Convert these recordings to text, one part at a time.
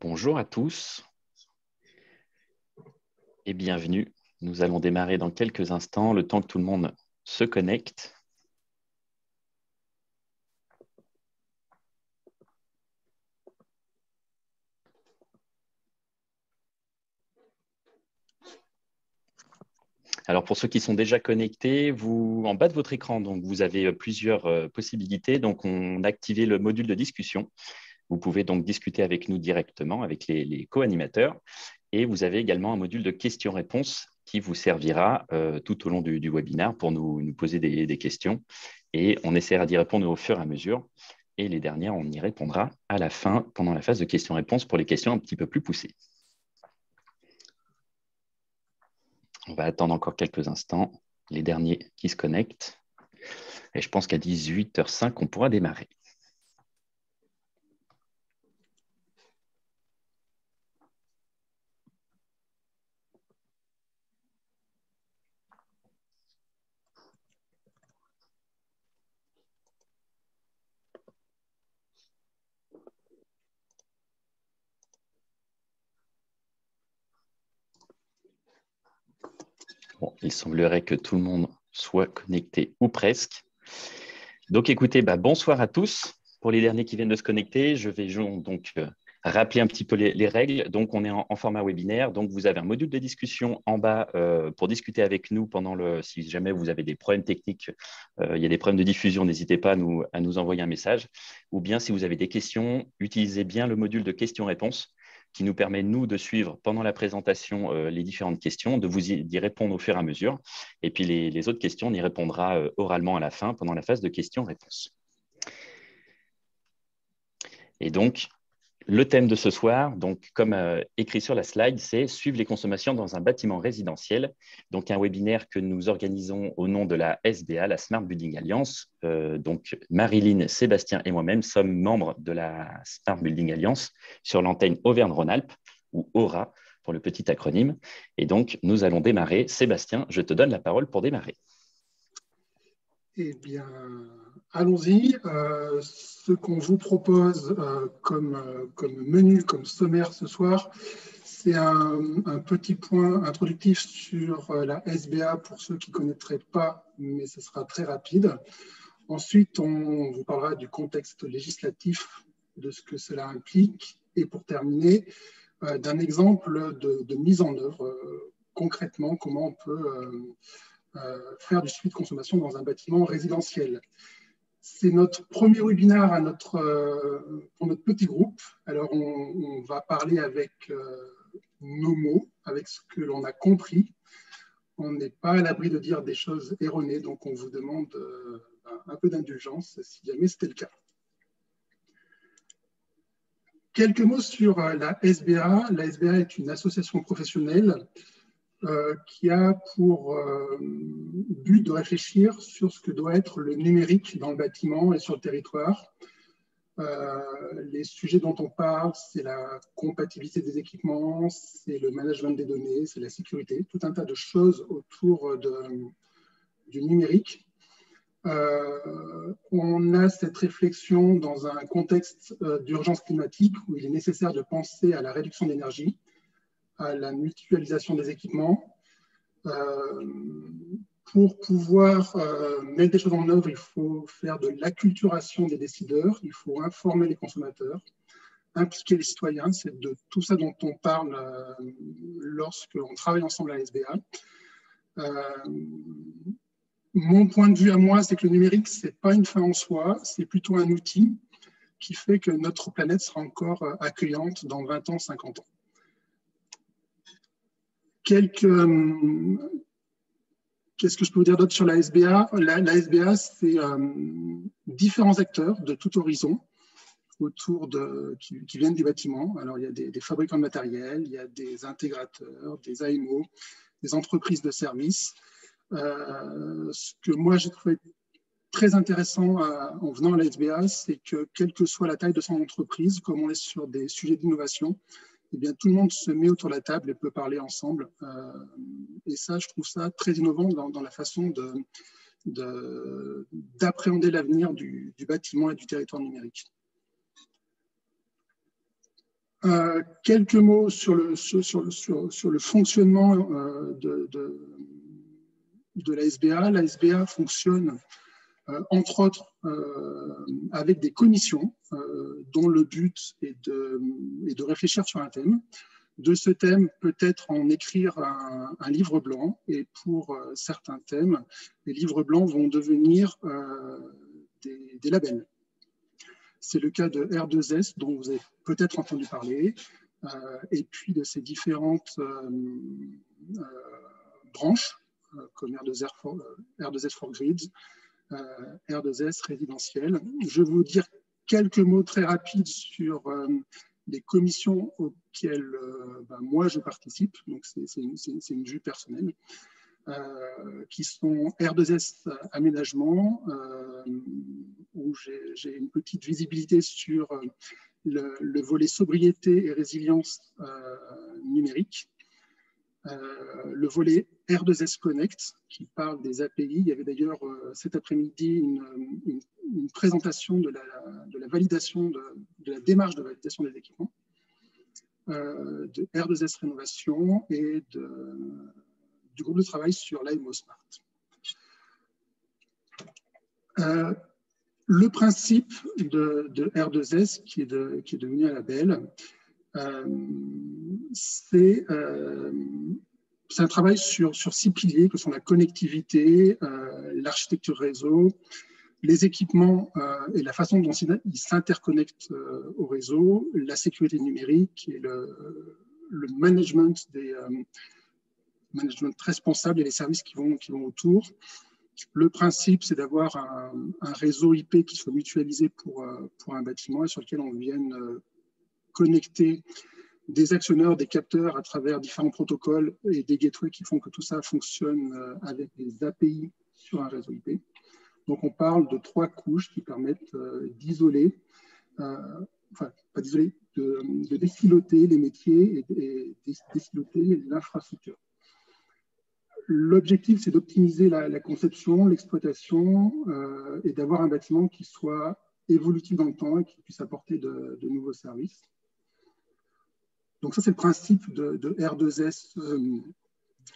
Bonjour à tous et bienvenue. Nous allons démarrer dans quelques instants, le temps que tout le monde se connecte. Alors pour ceux qui sont déjà connectés, en bas de votre écran, donc, vous avez plusieurs possibilités. Donc on a activé le module de discussion. Vous pouvez donc discuter avec nous directement, avec les co-animateurs. Et vous avez également un module de questions-réponses qui vous servira tout au long du webinaire pour nous poser des questions. Et on essaiera d'y répondre au fur et à mesure. Et les dernières, on y répondra à la fin, pendant la phase de questions-réponses, pour les questions un petit peu plus poussées. On va attendre encore quelques instants, les derniers qui se connectent. Et je pense qu'à 18h05, on pourra démarrer. Bon, il semblerait que tout le monde soit connecté ou presque. Donc, écoutez, bonsoir à tous. Pour les derniers qui viennent de se connecter, je vais donc rappeler un petit peu les règles. Donc, on est en format webinaire. Donc, vous avez un module de discussion en bas pour discuter avec nous si jamais vous avez des problèmes techniques, il y a des problèmes de diffusion, n'hésitez pas à nous envoyer un message. Ou bien, si vous avez des questions, utilisez bien le module de questions-réponses qui nous permet, nous, de suivre pendant la présentation les différentes questions, de vous y répondre au fur et à mesure. Et puis, les autres questions, on y répondra oralement à la fin, pendant la phase de questions-réponses. Et donc, le thème de ce soir, donc, comme écrit sur la slide, c'est « Suivre les consommations dans un bâtiment résidentiel ». Donc, un webinaire que nous organisons au nom de la SBA, la Smart Building Alliance. Donc, Marilyn, Sébastien et moi-même sommes membres de la Smart Building Alliance sur l'antenne Auvergne-Rhône-Alpes, ou AURA pour le petit acronyme. Et donc, nous allons démarrer. Sébastien, je te donne la parole pour démarrer. Eh bien, allons-y. Ce qu'on vous propose comme menu, comme sommaire ce soir, c'est un petit point introductif sur la SBA pour ceux qui ne connaîtraient pas, mais ce sera très rapide. Ensuite, on vous parlera du contexte législatif, de ce que cela implique. Et pour terminer, d'un exemple de mise en œuvre, concrètement, comment on peut faire du suivi de consommation dans un bâtiment résidentiel. C'est notre premier webinaire pour notre petit groupe. Alors, on va parler avec nos mots, avec ce que l'on a compris. On n'est pas à l'abri de dire des choses erronées, donc on vous demande un peu d'indulgence si jamais c'était le cas. Quelques mots sur la SBA. La SBA est une association professionnelle qui a pour but de réfléchir sur ce que doit être le numérique dans le bâtiment et sur le territoire. Les sujets dont on parle, c'est la compatibilité des équipements, c'est le management des données, c'est la sécurité, tout un tas de choses autour du numérique. On a cette réflexion dans un contexte d'urgence climatique où il est nécessaire de penser à la réduction d'énergie, à la mutualisation des équipements. Pour pouvoir mettre des choses en œuvre, il faut faire de l'acculturation des décideurs, il faut informer les consommateurs, impliquer les citoyens. C'est de tout ça dont on parle lorsque l'on travaille ensemble à la SBA. Mon point de vue à moi, c'est que le numérique, ce n'est pas une fin en soi, c'est plutôt un outil qui fait que notre planète sera encore accueillante dans 20 ans, 50 ans. Qu'est-ce que je peux vous dire d'autre sur la SBA? La SBA, c'est différents acteurs de tout horizon qui viennent du bâtiment. Alors, il y a des fabricants de matériel, il y a des intégrateurs, des AMO, des entreprises de services. Ce que moi, j'ai trouvé très intéressant en venant à la SBA, c'est que quelle que soit la taille de son entreprise, comme on est sur des sujets d'innovation, eh bien, tout le monde se met autour de la table et peut parler ensemble. Et ça, je trouve ça très innovant dans la façon d'appréhender l'avenir du bâtiment et du territoire numérique. Quelques mots sur le fonctionnement de la SBA. La SBA fonctionne entre autres avec des commissions dont le but est de réfléchir sur un thème. De ce thème, peut-être en écrire un livre blanc, et pour certains thèmes, les livres blancs vont devenir des labels. C'est le cas de R2S, dont vous avez peut-être entendu parler, et puis de ces différentes branches, comme R2S for Grids, R2S résidentiel. Je vais vous dire quelques mots très rapides sur les commissions auxquelles moi je participe, donc c'est une vue personnelle, qui sont R2S aménagement, où j'ai une petite visibilité sur le volet sobriété et résilience numérique. Le volet R2S Connect, qui parle des API. Il y avait d'ailleurs cet après-midi une présentation de la validation, de la démarche de validation des équipements, de R2S Rénovation et du groupe de travail sur l'IMO Smart. Le principe de R2S, qui est devenu un label, c'est un travail sur 6 piliers que sont la connectivité, l'architecture réseau, les équipements et la façon dont ils s'interconnectent au réseau, la sécurité numérique et le management management responsable et les services qui vont autour. Le principe, c'est d'avoir un réseau IP qui soit mutualisé pour un bâtiment et sur lequel on vienne connecter des actionneurs, des capteurs à travers différents protocoles et des gateways qui font que tout ça fonctionne avec des API sur un réseau IP. Donc on parle de 3 couches qui permettent d'isoler, enfin pas d'isoler, de désiloter les métiers et désiloter l'infrastructure. L'objectif, c'est d'optimiser la conception, l'exploitation et d'avoir un bâtiment qui soit évolutif dans le temps et qui puisse apporter de nouveaux services. Donc ça, c'est le principe de R2S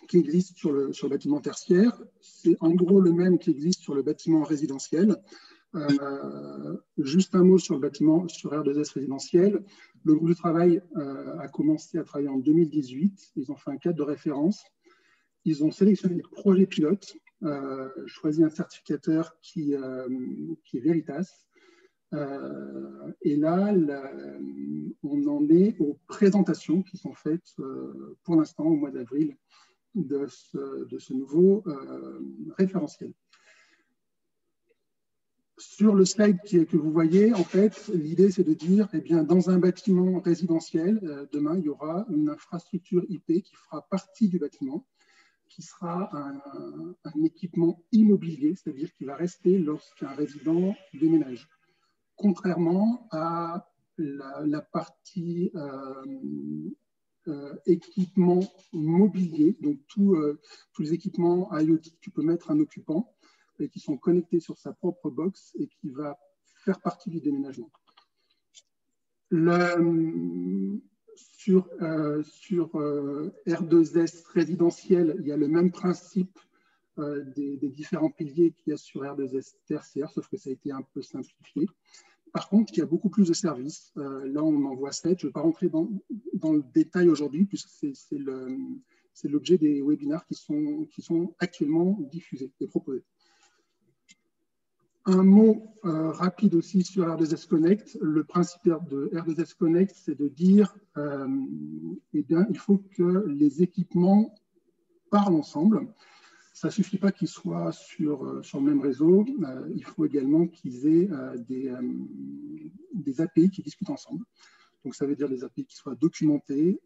qui existe sur le bâtiment tertiaire. C'est en gros le même qui existe sur le bâtiment résidentiel. Juste un mot sur le bâtiment, sur R2S résidentiel. Le groupe de travail a commencé à travailler en 2018. Ils ont fait un cadre de référence. Ils ont sélectionné des projets pilotes, choisi un certificateur qui est Veritas. Et là, on en est aux présentations qui sont faites pour l'instant au mois d'avril de ce nouveau référentiel. Sur le slide que vous voyez, en fait, l'idée c'est de dire, eh bien, dans un bâtiment résidentiel, demain, il y aura une infrastructure IP qui fera partie du bâtiment, qui sera un équipement immobilier, c'est-à-dire qu'il va rester lorsqu'un résident déménage. Contrairement à la partie équipement mobilier, donc tous les équipements IoT, tu peux mettre un occupant et qui sont connectés sur sa propre box et qui va faire partie du déménagement. Sur R2S résidentiel, il y a le même principe des différents piliers qu'il y a sur R2S tertiaire, sauf que ça a été un peu simplifié. Par contre, il y a beaucoup plus de services. Là, on en voit 7. Je ne vais pas rentrer dans le détail aujourd'hui, puisque c'est l'objet des webinaires qui sont actuellement diffusés et proposés. Un mot rapide aussi sur R2S Connect. Le principe de R2S Connect, c'est de dire eh bien, il faut que les équipements parlent ensemble. Ça ne suffit pas qu'ils soient sur le même réseau. Il faut également qu'ils aient des API qui discutent ensemble. Donc, ça veut dire des API qui soient documentés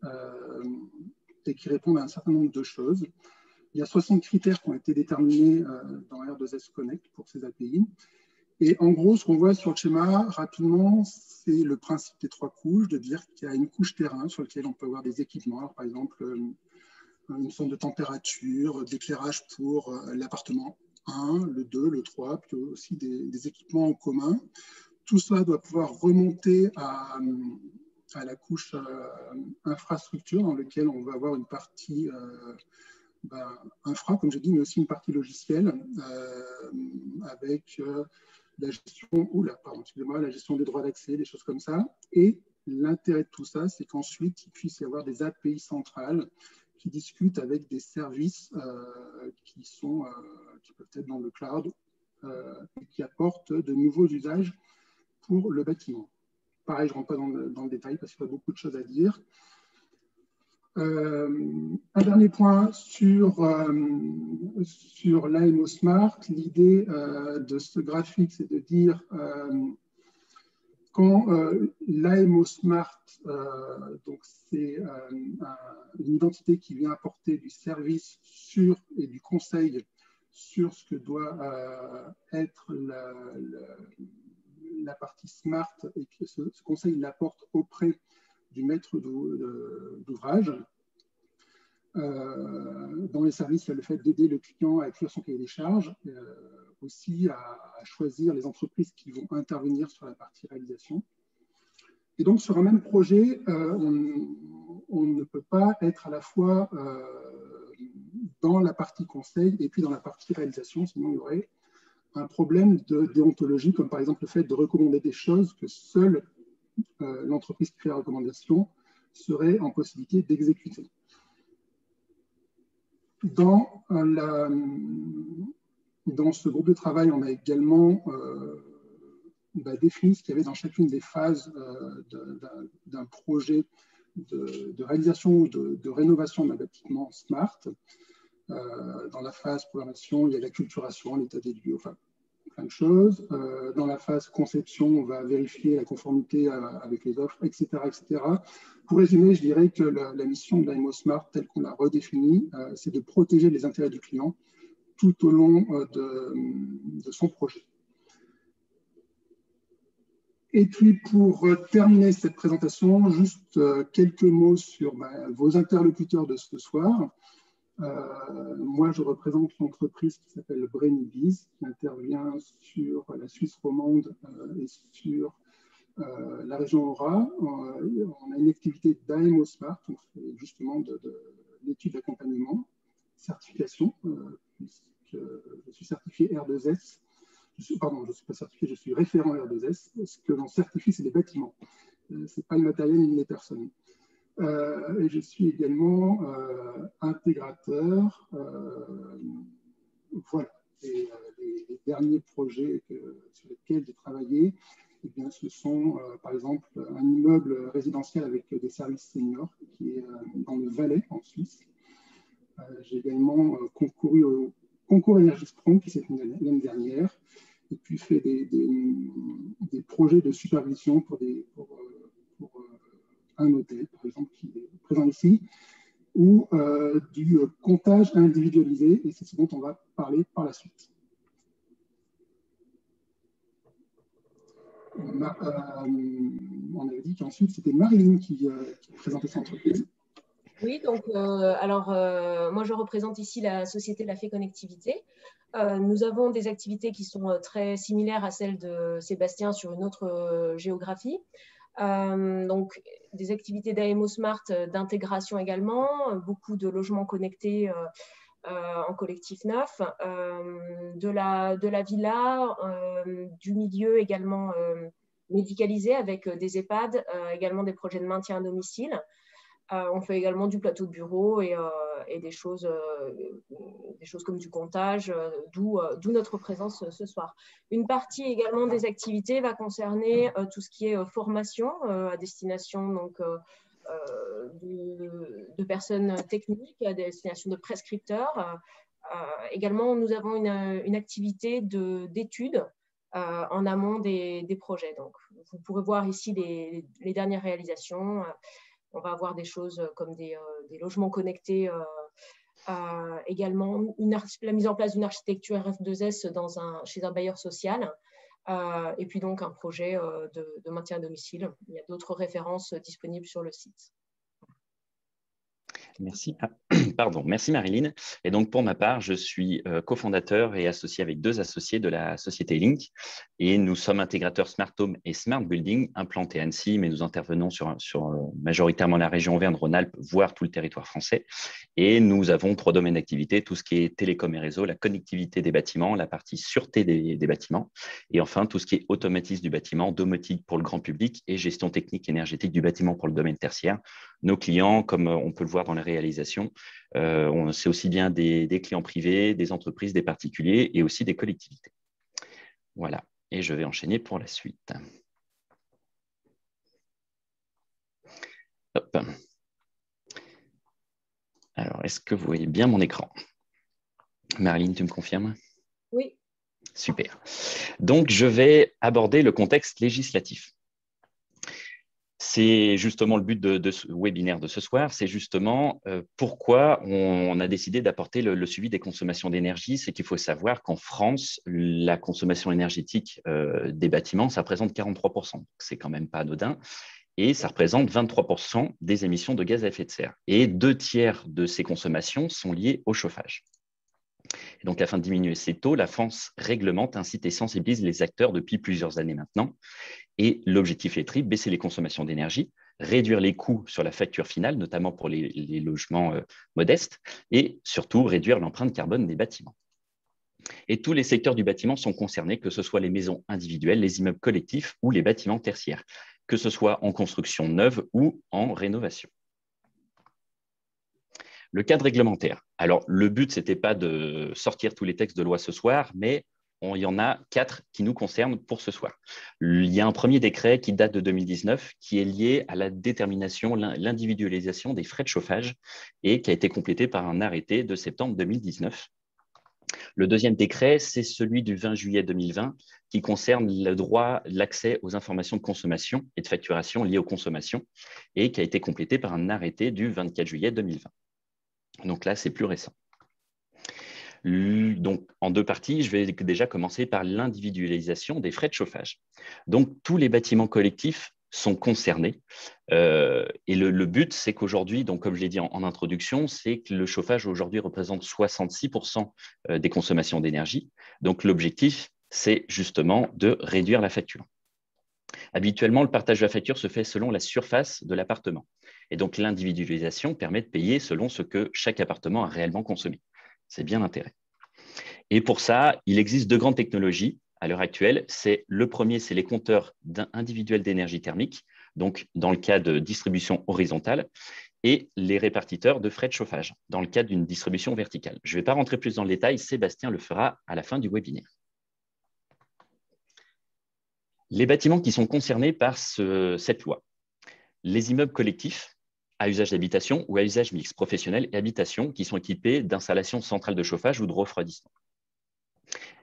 et qui répondent à un certain nombre de choses. Il y a 60 critères qui ont été déterminés dans R2S Connect pour ces API. Et en gros, ce qu'on voit sur le schéma, rapidement, c'est le principe des 3 couches, de dire qu'il y a une couche terrain sur laquelle on peut avoir des équipements. Alors, par exemple, une sonde de température, d'éclairage pour l'appartement 1, le 2, le 3, puis aussi des équipements en commun. Tout ça doit pouvoir remonter à à la couche infrastructure, dans laquelle on va avoir une partie infra, comme j'ai dit, mais aussi une partie logicielle, avec la gestion, la gestion des droits d'accès, des choses comme ça. Et l'intérêt de tout ça, c'est qu'ensuite, il puisse y avoir des API centrales qui discutent avec des services qui peuvent être dans le cloud et qui apportent de nouveaux usages pour le bâtiment. Pareil, je ne rentre pas dans le détail parce qu'il y a beaucoup de choses à dire. Un dernier point sur l'AMO Smart. L'idée de ce graphique, c'est de dire quand l'AMO Smart, donc c'est une identité qui vient apporter du service et du conseil sur ce que doit être la partie Smart, et que ce conseil l'apporte auprès du maître d'ouvrage. Dans les services, il y a le fait d'aider le client à écrire son cahier des charges, aussi à choisir les entreprises qui vont intervenir sur la partie réalisation. Et donc, sur un même projet, on ne peut pas être à la fois dans la partie conseil et puis dans la partie réalisation, sinon il y aurait un problème de déontologie, comme par exemple le fait de recommander des choses que seule l'entreprise qui fait la recommandation serait en possibilité d'exécuter. Dans ce groupe de travail, on a également défini ce qu'il y avait dans chacune des phases d'un projet de réalisation ou de rénovation d'un bâtiment smart. Dans la phase programmation, il y a l'acculturation, l'état des lieux, enfin plein de choses. Dans la phase conception, on va vérifier la conformité avec les offres, etc., etc. Pour résumer, je dirais que la mission de l'AMO Smart, telle qu'on l'a redéfinie, c'est de protéger les intérêts du client tout au long de son projet. Et puis, pour terminer cette présentation, juste quelques mots sur vos interlocuteurs de ce soir. Moi, je représente l'entreprise qui s'appelle Brainibiz, qui intervient sur la Suisse romande et sur la région Aura. On a une activité d'AMO Smart, on fait justement de l'étude d'accompagnement, certification, puisque je suis certifié R2S. Pardon, je ne suis pas certifié, je suis référent R2S. Ce que l'on certifie, c'est les bâtiments. Ce n'est pas le matériel ni les personnes. Et je suis également intégrateur. Voilà. Et les derniers projets sur lesquels j'ai travaillé, eh bien, ce sont par exemple un immeuble résidentiel avec des services seniors qui est dans le Valais en Suisse. J'ai également concouru au concours Énergie-Sprong qui s'est tenu l'année dernière, et puis fait des projets de supervision pour un hôtel, par exemple, qui est présent ici, ou du comptage individualisé, et c'est ce dont on va parler par la suite. On avait dit qu'ensuite, c'était Marilyn qui présentait son entreprise. Oui, donc moi je représente ici la société La Fée Connectivité. Nous avons des activités qui sont très similaires à celles de Sébastien sur une autre géographie. Donc des activités d'AMO Smart, d'intégration également, beaucoup de logements connectés en collectif neuf, de la villa, du milieu également médicalisé avec des EHPAD, également des projets de maintien à domicile. On fait également du plateau de bureau et des choses comme du comptage, d'où notre présence ce soir. Une partie également des activités va concerner tout ce qui est formation à destination donc, de personnes techniques, à destination de prescripteurs. Également, nous avons une activité d'études en amont des projets. Donc, vous pourrez voir ici les dernières réalisations. On va avoir des choses comme des logements connectés, également la mise en place d'une architecture RF2S chez un bailleur social, et puis donc un projet de maintien à domicile. Il y a d'autres références disponibles sur le site. Merci. Pardon, merci Marilyn. Et donc pour ma part, je suis cofondateur et associé avec 2 associés de la société Link. Et nous sommes intégrateurs Smart Home et Smart Building, implantés à Annecy, mais nous intervenons sur majoritairement la région Auvergne-Rhône-Alpes, voire tout le territoire français. Et nous avons 3 domaines d'activité, tout ce qui est télécom et réseau, la connectivité des bâtiments, la partie sûreté des bâtiments, et enfin tout ce qui est automatisme du bâtiment, domotique pour le grand public et gestion technique énergétique du bâtiment pour le domaine tertiaire. Nos clients, comme on peut le voir dans la réalisation, c'est aussi bien des clients privés, des entreprises, des particuliers et aussi des collectivités. Voilà, et je vais enchaîner pour la suite. Hop. Alors, est-ce que vous voyez bien mon écran? Marilyn, tu me confirmes? Oui. Super. Donc, je vais aborder le contexte législatif. C'est justement le but de ce webinaire de ce soir, c'est justement pourquoi on a décidé d'apporter le suivi des consommations d'énergie. C'est qu'il faut savoir qu'en France, la consommation énergétique des bâtiments, ça représente 43%. C'est quand même pas anodin. Et ça représente 23% des émissions de gaz à effet de serre. Et 2/3 de ces consommations sont liées au chauffage. Et donc, afin de diminuer ces taux, la France réglemente, incite et sensibilise les acteurs depuis plusieurs années maintenant. Et l'objectif est triple, baisser les consommations d'énergie, réduire les coûts sur la facture finale, notamment pour les logements modestes, et surtout réduire l'empreinte carbone des bâtiments. Et tous les secteurs du bâtiment sont concernés, que ce soit les maisons individuelles, les immeubles collectifs ou les bâtiments tertiaires, que ce soit en construction neuve ou en rénovation. Le cadre réglementaire. Alors, le but, ce n'était pas de sortir tous les textes de loi ce soir, mais il y en a 4 qui nous concernent pour ce soir. Il y a un premier décret qui date de 2019, qui est lié à la détermination, l'individualisation des frais de chauffage et qui a été complété par un arrêté de septembre 2019. Le deuxième décret, c'est celui du 20 juillet 2020 qui concerne le droit, l'accès aux informations de consommation et de facturation liées aux consommations et qui a été complété par un arrêté du 24 juillet 2020. Donc là, c'est plus récent. Donc, en 2 parties, je vais déjà commencer par l'individualisation des frais de chauffage. Donc, tous les bâtiments collectifs sont concernés. Et le but, c'est qu'aujourd'hui, donc comme je l'ai dit en introduction, c'est que le chauffage aujourd'hui représente 66% des consommations d'énergie. Donc, l'objectif, c'est justement de réduire la facture. Habituellement, le partage de la facture se fait selon la surface de l'appartement. Et donc, l'individualisation permet de payer selon ce que chaque appartement a réellement consommé. C'est bien l'intérêt. Et pour ça, il existe 2 grandes technologies à l'heure actuelle. Le premier, c'est les compteurs individuels d'énergie thermique, donc dans le cas de distribution horizontale, et les répartiteurs de frais de chauffage, dans le cas d'une distribution verticale. Je ne vais pas rentrer plus dans le détail, Sébastien le fera à la fin du webinaire. Les bâtiments qui sont concernés par cette loi. Les immeubles collectifs à usage d'habitation ou à usage mixte, professionnel et habitation, qui sont équipés d'installations centrales de chauffage ou de refroidissement.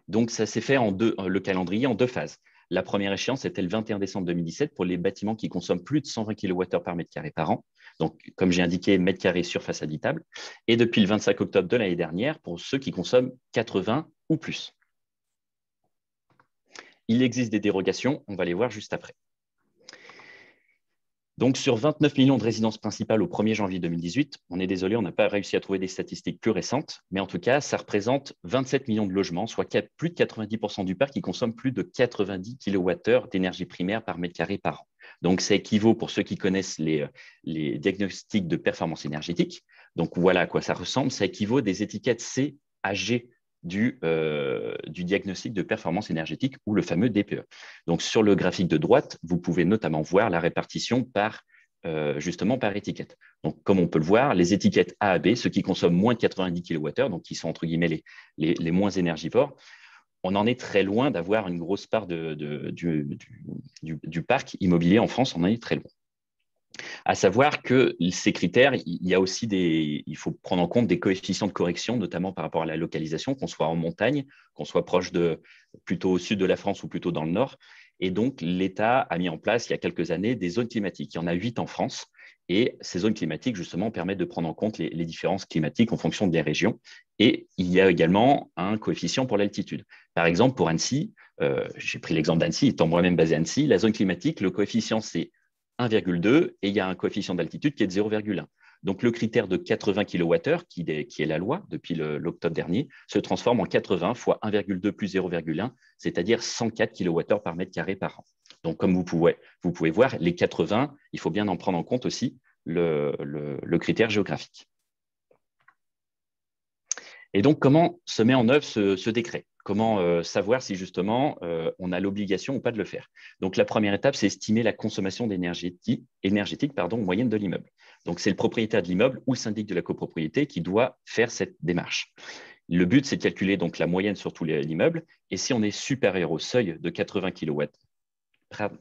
Donc, ça s'est fait le calendrier en 2 phases. La première échéance était le 21 décembre 2017 pour les bâtiments qui consomment plus de 120 kWh par mètre carré par an. Donc, comme j'ai indiqué, mètre carré surface habitable. Et depuis le 25 octobre de l'année dernière pour ceux qui consomment 80 ou plus. Il existe des dérogations, on va les voir juste après. Donc, sur 29 millions de résidences principales au 1er janvier 2018, on est désolé, on n'a pas réussi à trouver des statistiques plus récentes, mais en tout cas, ça représente 27 millions de logements, soit plus de 90% du parc qui consomme plus de 90 kWh d'énergie primaire par mètre carré par an. Donc, ça équivaut, pour ceux qui connaissent les diagnostics de performance énergétique, donc voilà à quoi ça ressemble, ça équivaut des étiquettes C à G du diagnostic de performance énergétique ou le fameux DPE. Donc, sur le graphique de droite, vous pouvez notamment voir la répartition justement par étiquette. Donc, comme on peut le voir, les étiquettes A à B, ceux qui consomment moins de 90 kWh, donc qui sont entre guillemets les moins énergivores, on en est très loin d'avoir une grosse part du parc immobilier en France, on en est très loin. À savoir que ces critères, il faut prendre en compte des coefficients de correction, notamment par rapport à la localisation, qu'on soit en montagne, qu'on soit proche plutôt au sud de la France ou plutôt dans le nord. Et donc, l'État a mis en place, il y a quelques années, des zones climatiques. Il y en a 8 en France. Et ces zones climatiques, justement, permettent de prendre en compte les différences climatiques en fonction des régions. Et il y a également un coefficient pour l'altitude. Par exemple, pour Annecy, j'ai pris l'exemple d'Annecy, étant moi-même basé à Annecy, la zone climatique, le coefficient, c'est 1,2 et il y a un coefficient d'altitude qui est de 0,1. Donc, le critère de 80 kWh, qui est la loi depuis l'octobre dernier, se transforme en 80 fois 1,2 plus 0,1, c'est-à-dire 104 kWh par mètre carré par an. Donc, comme vous pouvez voir, les 80, il faut bien en prendre en compte aussi le critère géographique. Et donc, comment se met en œuvre ce décret? Comment savoir si justement on a l'obligation ou pas de le faire? Donc, la première étape, c'est estimer la consommation énergétique moyenne de l'immeuble. Donc, c'est le propriétaire de l'immeuble ou le syndic de la copropriété qui doit faire cette démarche. Le but, c'est de calculer donc la moyenne sur tout l'immeuble. Et si on est supérieur au seuil de 80 kWh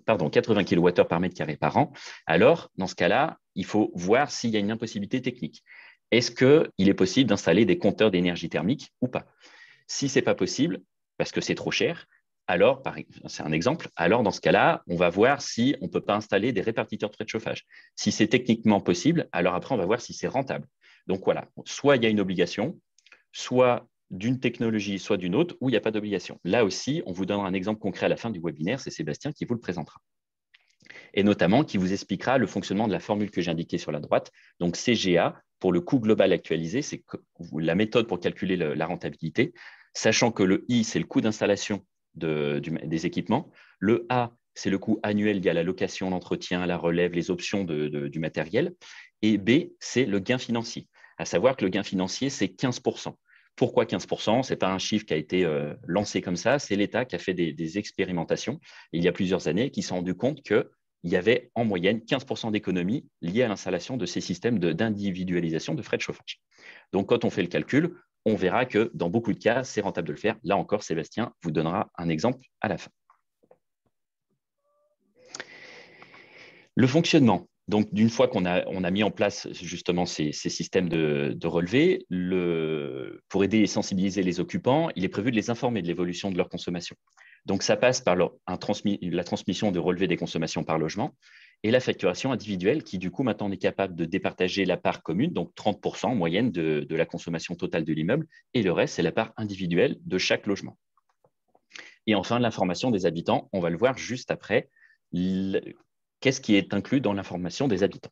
par mètre carré par an, alors, dans ce cas-là, il faut voir s'il y a une impossibilité technique. Est-ce qu'il est possible d'installer des compteurs d'énergie thermique ou pas? Si ce n'est pas possible, parce que c'est trop cher, alors, c'est un exemple, alors dans ce cas-là, on va voir si on ne peut pas installer des répartiteurs de frais de chauffage. Si c'est techniquement possible, alors après, on va voir si c'est rentable. Donc voilà, soit il y a une obligation, soit d'une technologie, soit d'une autre, où il n'y a pas d'obligation. Là aussi, on vous donnera un exemple concret à la fin du webinaire, c'est Sébastien qui vous le présentera. Et notamment qui vous expliquera le fonctionnement de la formule que j'ai indiquée sur la droite. Donc CGA, pour le coût global actualisé, c'est la méthode pour calculer la rentabilité, sachant que le I, c'est le coût d'installation des équipements. Le A, c'est le coût annuel lié à la location, l'entretien, la relève, les options du matériel. Et B, c'est le gain financier. À savoir que le gain financier, c'est 15%. Pourquoi 15%? Ce n'est pas un chiffre qui a été lancé comme ça, c'est l'État qui a fait des expérimentations il y a plusieurs années, qui s'est rendu compte qu'il y avait en moyenne 15% d'économies liées à l'installation de ces systèmes d'individualisation de frais de chauffage. Donc, quand on fait le calcul, on verra que dans beaucoup de cas, c'est rentable de le faire. Là encore, Sébastien vous donnera un exemple à la fin. Le fonctionnement. Donc, d'une fois qu'on a mis en place justement ces systèmes de relevé, pour aider et sensibiliser les occupants, il est prévu de les informer de l'évolution de leur consommation. Donc, ça passe par la transmission de relevés des consommations par logement et la facturation individuelle qui, du coup, maintenant, on est capable de départager la part commune, donc 30% en moyenne de la consommation totale de l'immeuble, et le reste, c'est la part individuelle de chaque logement. Et enfin, l'information des habitants, on va le voir juste après. Qu'est-ce qui est inclus dans l'information des habitants?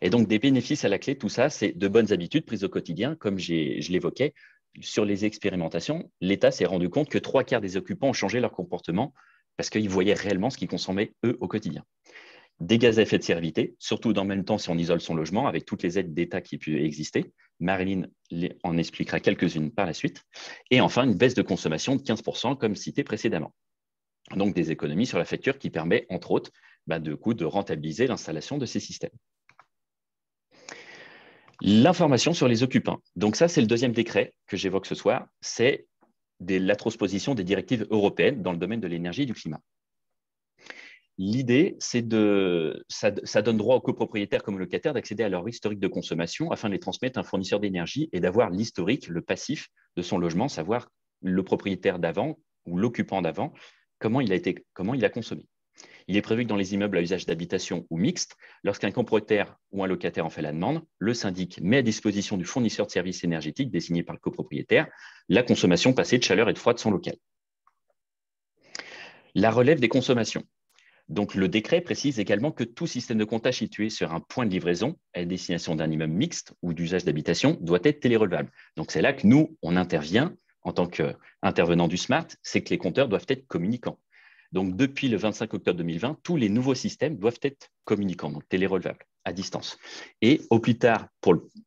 Et donc, des bénéfices à la clé, tout ça, c'est de bonnes habitudes prises au quotidien, comme je l'évoquais. Sur les expérimentations, l'État s'est rendu compte que 3/4 des occupants ont changé leur comportement parce qu'ils voyaient réellement ce qu'ils consommaient, eux, au quotidien. Des gaz à effet de serre évités, surtout dans le même temps si on isole son logement, avec toutes les aides d'État qui peuvent exister. Marilyn en expliquera quelques-unes par la suite. Et enfin, une baisse de consommation de 15%, comme cité précédemment. Donc, des économies sur la facture qui permet, entre autres, de rentabiliser l'installation de ces systèmes. L'information sur les occupants. Donc ça, c'est le deuxième décret que j'évoque ce soir. C'est la transposition des directives européennes dans le domaine de l'énergie et du climat. L'idée, c'est ça donne droit aux copropriétaires comme aux locataires d'accéder à leur historique de consommation afin de les transmettre à un fournisseur d'énergie et d'avoir l'historique, le passif de son logement, savoir le propriétaire d'avant ou l'occupant d'avant, comment il a consommé. Il est prévu que dans les immeubles à usage d'habitation ou mixte, lorsqu'un copropriétaire ou un locataire en fait la demande, le syndic met à disposition du fournisseur de services énergétiques désigné par le copropriétaire la consommation passée de chaleur et de froid de son local. La relève des consommations. Donc, le décret précise également que tout système de comptage situé sur un point de livraison à destination d'un immeuble mixte ou d'usage d'habitation doit être télérelevable. Donc, c'est là que nous, on intervient en tant qu'intervenant du SMART, c'est que les compteurs doivent être communicants. Donc, depuis le 25 octobre 2020, tous les nouveaux systèmes doivent être communicants, donc télérelevables, à distance. Et au plus tard,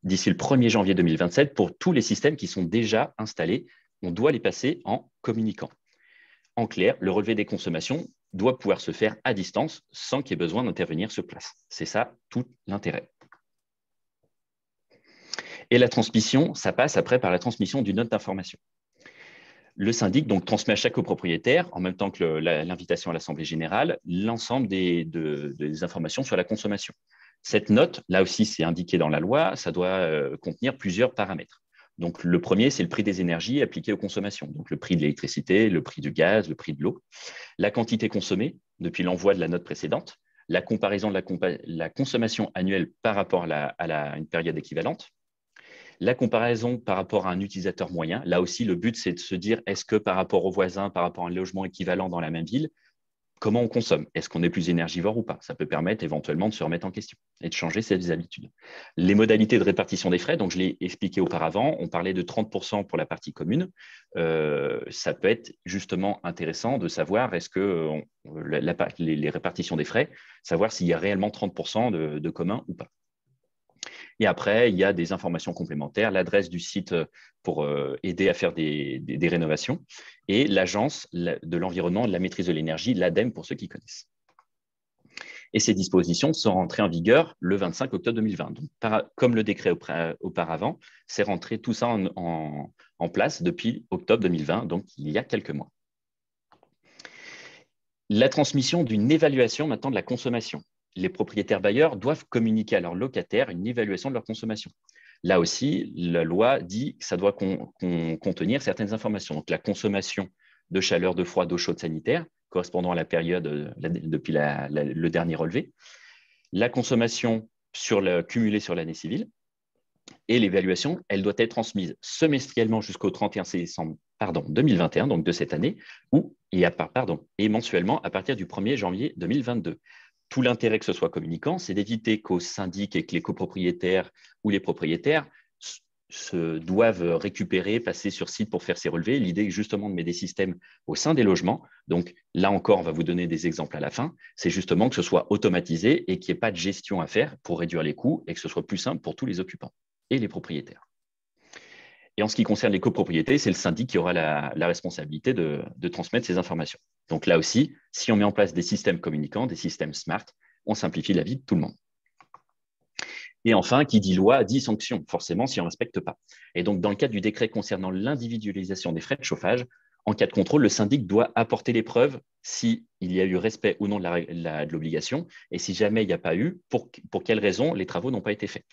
d'ici le 1er janvier 2027, pour tous les systèmes qui sont déjà installés, on doit les passer en communicant. En clair, le relevé des consommations doit pouvoir se faire à distance sans qu'il y ait besoin d'intervenir sur place. C'est ça tout l'intérêt. Et la transmission, ça passe après par la transmission d'une note d'information. Le syndic donc transmet à chaque copropriétaire, en même temps que l'invitation à l'Assemblée générale, l'ensemble des informations sur la consommation. Cette note, là aussi c'est indiqué dans la loi, ça doit contenir plusieurs paramètres. Donc le premier, c'est le prix des énergies appliquées aux consommations, donc le prix de l'électricité, le prix du gaz, le prix de l'eau, la quantité consommée depuis l'envoi de la note précédente, la comparaison de la consommation annuelle par rapport à une période équivalente, la comparaison par rapport à un utilisateur moyen. Là aussi, le but, c'est de se dire, est-ce que par rapport aux voisins, par rapport à un logement équivalent dans la même ville, comment on consomme. Est-ce qu'on est plus énergivore ou pas? Ça peut permettre éventuellement de se remettre en question et de changer ses habitudes. Les modalités de répartition des frais, donc je l'ai expliqué auparavant, on parlait de 30% pour la partie commune. Ça peut être justement intéressant de savoir est-ce que les répartitions des frais, savoir s'il y a réellement 30% de commun ou pas. Et après, il y a des informations complémentaires, l'adresse du site pour aider à faire des rénovations et l'Agence de l'environnement et de la maîtrise de l'énergie, l'ADEME pour ceux qui connaissent. Et ces dispositions sont rentrées en vigueur le 25 octobre 2020. Donc, comme le décret auparavant, c'est rentré tout ça en place depuis octobre 2020, donc il y a quelques mois. La transmission d'une évaluation maintenant de la consommation. Les propriétaires bailleurs doivent communiquer à leurs locataires une évaluation de leur consommation. Là aussi, la loi dit que ça doit contenir certaines informations. Donc, la consommation de chaleur, de froid, d'eau chaude sanitaire, correspondant à la période depuis le dernier relevé, la consommation cumulée sur l'année civile, et l'évaluation, elle doit être transmise semestriellement jusqu'au 31 décembre 2021, donc de cette année, et mensuellement à partir du 1er janvier 2022. Tout l'intérêt que ce soit communicant, c'est d'éviter qu'aux syndics et que les copropriétaires ou les propriétaires se doivent récupérer, passer sur site pour faire ces relevés. L'idée est justement de mettre des systèmes au sein des logements. Donc là encore, on va vous donner des exemples à la fin. C'est justement que ce soit automatisé et qu'il n'y ait pas de gestion à faire pour réduire les coûts et que ce soit plus simple pour tous les occupants et les propriétaires. Et en ce qui concerne les copropriétés, c'est le syndic qui aura la responsabilité de transmettre ces informations. Donc là aussi, si on met en place des systèmes communicants, des systèmes smart, on simplifie la vie de tout le monde. Et enfin, qui dit loi, dit sanction, forcément, si on ne respecte pas. Et donc, dans le cadre du décret concernant l'individualisation des frais de chauffage, en cas de contrôle, le syndic doit apporter les preuves s'il y a eu respect ou non de l'obligation, et si jamais il n'y a pas eu, pour quelles raisons les travaux n'ont pas été faits.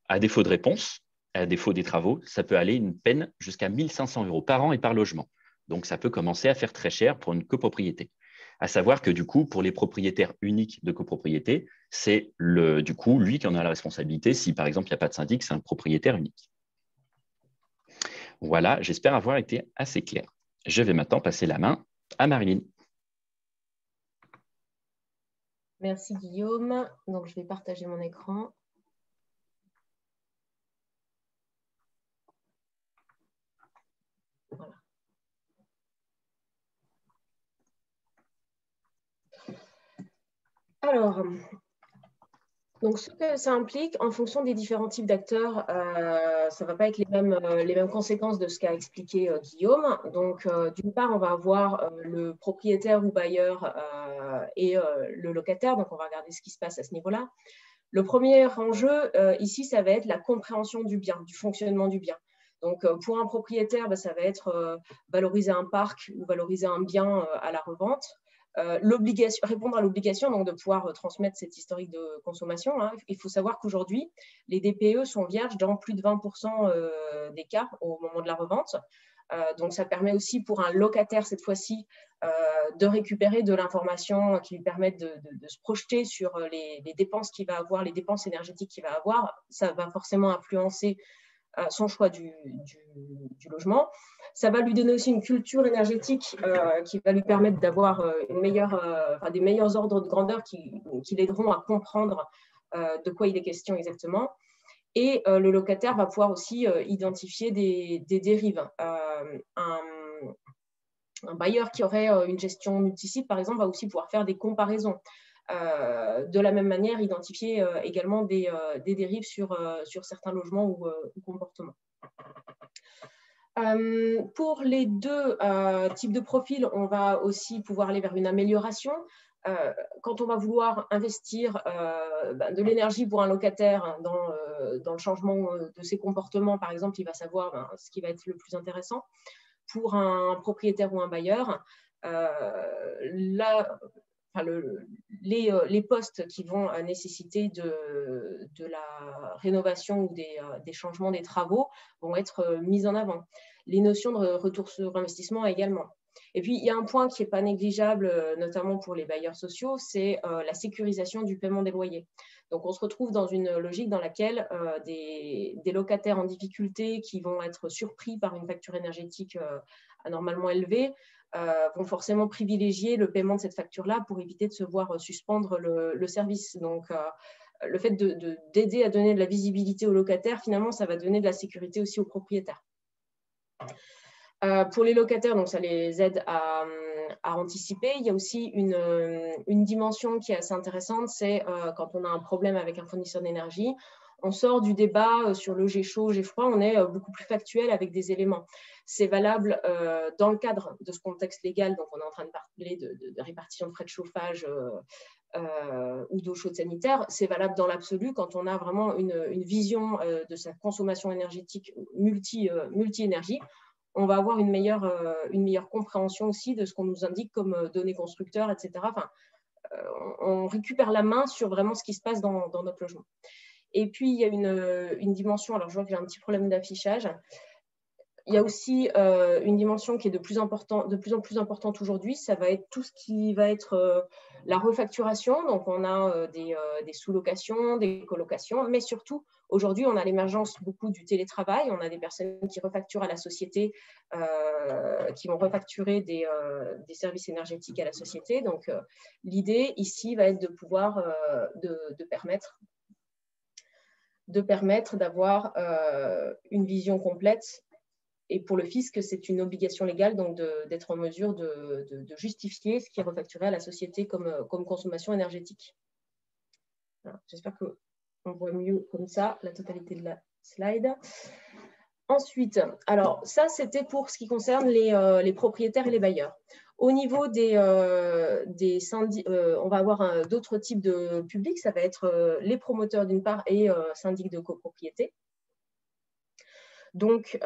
À défaut de réponse, à défaut des travaux, ça peut aller une peine jusqu'à 1 500 € par an et par logement. Donc, ça peut commencer à faire très cher pour une copropriété. À savoir que du coup, pour les propriétaires uniques de copropriété, c'est du coup lui qui en a la responsabilité. Si par exemple, il n'y a pas de syndic, c'est un propriétaire unique. Voilà, j'espère avoir été assez clair. Je vais maintenant passer la main à Marilyn. Merci Guillaume. Donc, je vais partager mon écran. Voilà. Alors, donc ce que ça implique, en fonction des différents types d'acteurs, ça ne va pas être les mêmes conséquences de ce qu'a expliqué Guillaume. Donc, d'une part, on va avoir le propriétaire ou bailleur et le locataire. Donc, on va regarder ce qui se passe à ce niveau-là. Le premier enjeu, ici, ça va être la compréhension du bien, du fonctionnement du bien. Donc, pour un propriétaire, ça va être valoriser un parc ou valoriser un bien à la revente. Répondre à l'obligation donc de pouvoir transmettre cet historique de consommation. Hein. Il faut savoir qu'aujourd'hui, les DPE sont vierges dans plus de 20% des cas au moment de la revente. Donc, ça permet aussi pour un locataire, cette fois-ci, de récupérer de l'information qui lui permettent de se projeter sur les dépenses qu'il va avoir, les dépenses énergétiques qu'il va avoir. Ça va forcément influencer son choix du logement. Ça va lui donner aussi une culture énergétique qui va lui permettre d'avoir des meilleurs ordres de grandeur qui l'aideront à comprendre de quoi il est question exactement. Et le locataire va pouvoir aussi identifier des dérives. Un bailleur qui aurait une gestion multisite, par exemple, va aussi pouvoir faire des comparaisons. De la même manière, identifier également des dérives sur certains logements ou comportements. Pour les deux types de profils, on va aussi pouvoir aller vers une amélioration. Quand on va vouloir investir de l'énergie pour un locataire dans le changement de ses comportements, par exemple, il va savoir ce qui va être le plus intéressant. Pour un propriétaire ou un bailleur, les postes qui vont nécessiter de la rénovation ou des changements des travaux vont être mis en avant. Les notions de retour sur investissement également. Et puis, il y a un point qui n'est pas négligeable, notamment pour les bailleurs sociaux, c'est la sécurisation du paiement des loyers. Donc, on se retrouve dans une logique dans laquelle des locataires en difficulté qui vont être surpris par une facture énergétique anormalement élevés vont forcément privilégier le paiement de cette facture-là pour éviter de se voir suspendre le service. Donc, le fait d'aider à donner de la visibilité aux locataires, finalement, ça va donner de la sécurité aussi aux propriétaires. Pour les locataires, donc ça les aide à anticiper. Il y a aussi une dimension qui est assez intéressante, c'est quand on a un problème avec un fournisseur d'énergie, on sort du débat sur le jet chaud, jet froid, on est beaucoup plus factuel avec des éléments. C'est valable dans le cadre de ce contexte légal, donc on est en train de parler de répartition de frais de chauffage ou d'eau chaude sanitaire. C'est valable dans l'absolu quand on a vraiment une vision de sa consommation énergétique multi-énergie. On va avoir une meilleure compréhension aussi de ce qu'on nous indique comme données constructeurs, etc. Enfin, on récupère la main sur vraiment ce qui se passe dans notre logement. Et puis, il y a une dimension, alors je vois que j'ai un petit problème d'affichage. Il y a aussi une dimension qui est de plus en plus importante aujourd'hui, ça va être tout ce qui va être la refacturation. Donc, on a des sous-locations, des colocations, mais surtout, aujourd'hui, on a l'émergence beaucoup du télétravail. On a des personnes qui refacturent à la société, qui vont refacturer des services énergétiques à la société. Donc, l'idée ici va être de pouvoir de permettre d'avoir une vision complète. Et pour le fisc, c'est une obligation légale donc d'être en mesure de justifier ce qui est refacturé à la société comme consommation énergétique. Voilà, j'espère qu'on voit mieux comme ça la totalité de la slide. Ensuite, alors ça, c'était pour ce qui concerne les propriétaires et les bailleurs. Au niveau des syndics, on va avoir d'autres types de publics. Ça va être les promoteurs d'une part et syndics de copropriété. Donc,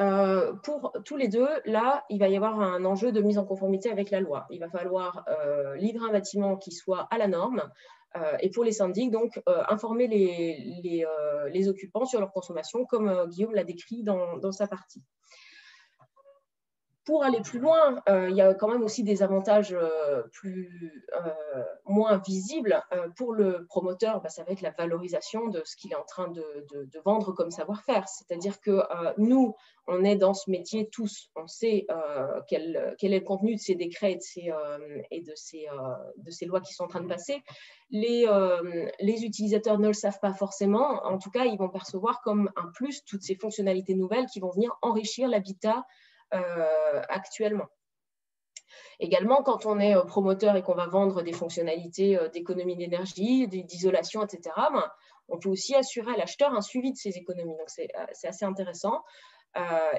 pour tous les deux, là, il va y avoir un enjeu de mise en conformité avec la loi. Il va falloir livrer un bâtiment qui soit à la norme et pour les syndics, donc, informer les occupants sur leur consommation, comme Guillaume l'a décrit dans sa partie. Pour aller plus loin, il y a quand même aussi des avantages moins visibles. Pour le promoteur, ça va être la valorisation de ce qu'il est en train de vendre comme savoir-faire. C'est-à-dire que nous, on est dans ce métier tous, on sait quel est le contenu de ces décrets et de ces lois qui sont en train de passer. Les utilisateurs ne le savent pas forcément. En tout cas, ils vont percevoir comme un plus toutes ces fonctionnalités nouvelles qui vont venir enrichir l'habitat actuellement. Également, quand on est promoteur et qu'on va vendre des fonctionnalités d'économie d'énergie, d'isolation, etc., on peut aussi assurer à l'acheteur un suivi de ces économies. Donc, c'est assez intéressant.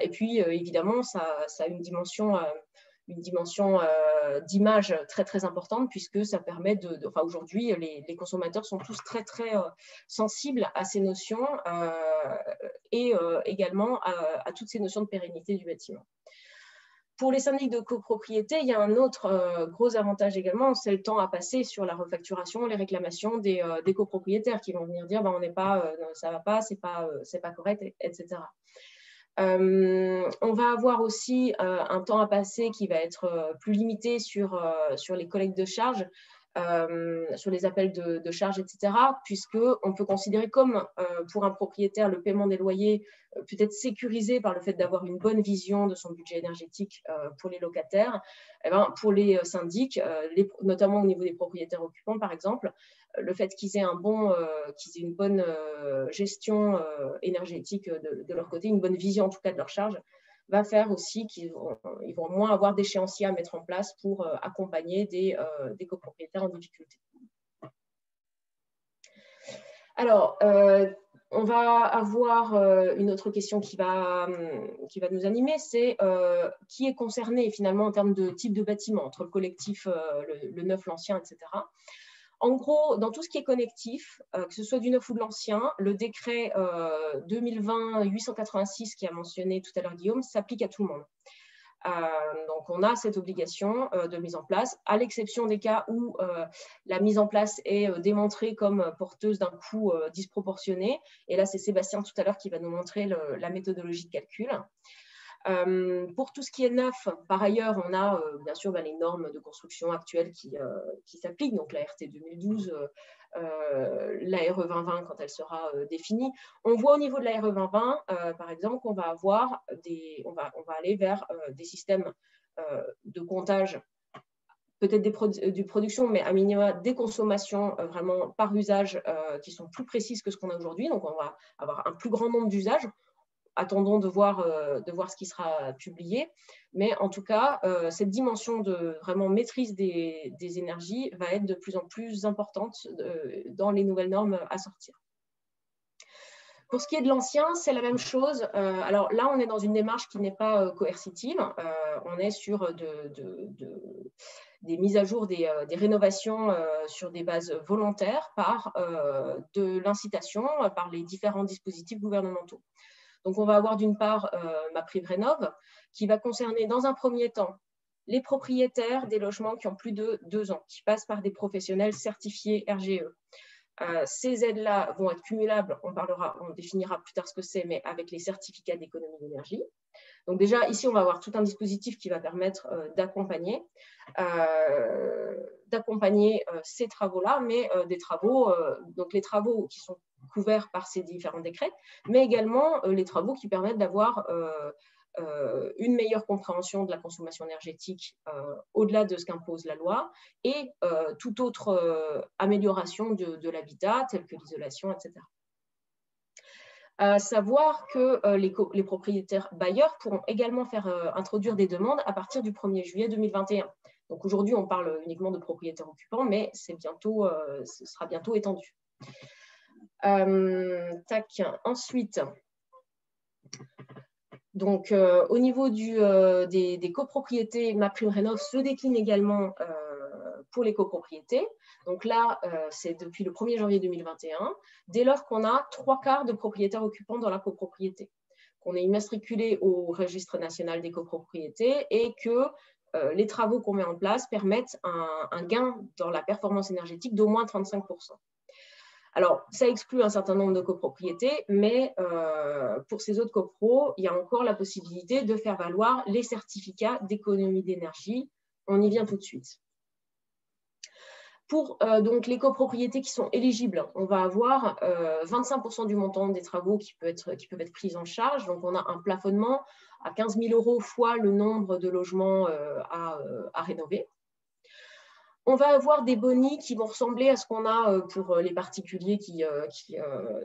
Et puis, évidemment, ça a une dimension d'image très, très importante puisque ça permet enfin, aujourd'hui, les consommateurs sont tous très, très sensibles à ces notions et également à toutes ces notions de pérennité du bâtiment. Pour les syndics de copropriété, il y a un autre gros avantage également, c'est le temps à passer sur la refacturation, les réclamations des copropriétaires qui vont venir dire on n'est pas, ça ne va pas, c'est pas correct, etc. On va avoir aussi un temps à passer qui va être plus limité sur les collectes de charges, sur les appels de charges, etc., puisqu'on peut considérer comme, pour un propriétaire, le paiement des loyers peut être sécurisé par le fait d'avoir une bonne vision de son budget énergétique pour les locataires. Et pour les syndics, notamment au niveau des propriétaires occupants, par exemple, le fait qu'ils aient une bonne gestion énergétique de leur côté, une bonne vision en tout cas de leurs charges, va faire aussi qu'ils vont moins avoir d'échéanciers à mettre en place pour accompagner des copropriétaires en difficulté. Alors, on va avoir une autre question qui va nous animer, c'est qui est concerné finalement en termes de type de bâtiment, entre le collectif, le neuf, l'ancien, etc. En gros, dans tout ce qui est connectif, que ce soit du neuf ou de l'ancien, le décret 2020-886 qui a mentionné tout à l'heure Guillaume s'applique à tout le monde. Donc, on a cette obligation de mise en place, à l'exception des cas où la mise en place est démontrée comme porteuse d'un coût disproportionné. Et là, c'est Sébastien tout à l'heure qui va nous montrer la méthodologie de calcul. Pour tout ce qui est neuf, par ailleurs, on a bien sûr les normes de construction actuelles qui s'appliquent, donc la RT 2012, la RE 2020 quand elle sera définie. On voit au niveau de la RE 2020, par exemple, qu'on va avoir on va aller vers des systèmes de comptage, peut-être du production, mais à minima des consommations vraiment par usage qui sont plus précises que ce qu'on a aujourd'hui. Donc, on va avoir un plus grand nombre d'usages. Attendons de voir ce qui sera publié. Mais en tout cas, cette dimension de vraiment maîtrise des énergies va être de plus en plus importante dans les nouvelles normes à sortir. Pour ce qui est de l'ancien, c'est la même chose. Alors là, on est dans une démarche qui n'est pas coercitive. On est sur des mises à jour, des rénovations sur des bases volontaires par de l'incitation, par les différents dispositifs gouvernementaux. Donc, on va avoir d'une part MaPrimeRénov', qui va concerner dans un premier temps les propriétaires des logements qui ont plus de 2 ans, qui passent par des professionnels certifiés RGE. Ces aides-là vont être cumulables, on définira plus tard ce que c'est, mais avec les certificats d'économie d'énergie. Donc déjà, ici, on va avoir tout un dispositif qui va permettre d'accompagner ces travaux-là, mais des travaux, donc les travaux qui sont couverts par ces différents décrets, mais également les travaux qui permettent d'avoir une meilleure compréhension de la consommation énergétique au-delà de ce qu'impose la loi et toute autre amélioration de l'habitat, telle que l'isolation, etc. À savoir que les propriétaires bailleurs pourront également faire introduire des demandes à partir du 1er juillet 2021. Donc aujourd'hui, on parle uniquement de propriétaires occupants, mais ce sera bientôt étendu. Ensuite, donc, au niveau des copropriétés, MaPrimeRénov' se décline également pour les copropriétés. Donc là, c'est depuis le 1er janvier 2021, dès lors qu'on a 3/4 de propriétaires occupants dans la copropriété, qu'on est immatriculé au registre national des copropriétés et que les travaux qu'on met en place permettent un gain dans la performance énergétique d'au moins 35%. Alors, ça exclut un certain nombre de copropriétés, mais pour ces autres copros, il y a encore la possibilité de faire valoir les certificats d'économie d'énergie. On y vient tout de suite. Pour donc, les copropriétés qui sont éligibles, on va avoir 25% du montant des travaux qui peuvent être pris en charge. Donc, on a un plafonnement à 15 000 € fois le nombre de logements à rénover. On va avoir des bonis qui vont ressembler à ce qu'on a pour les particuliers qui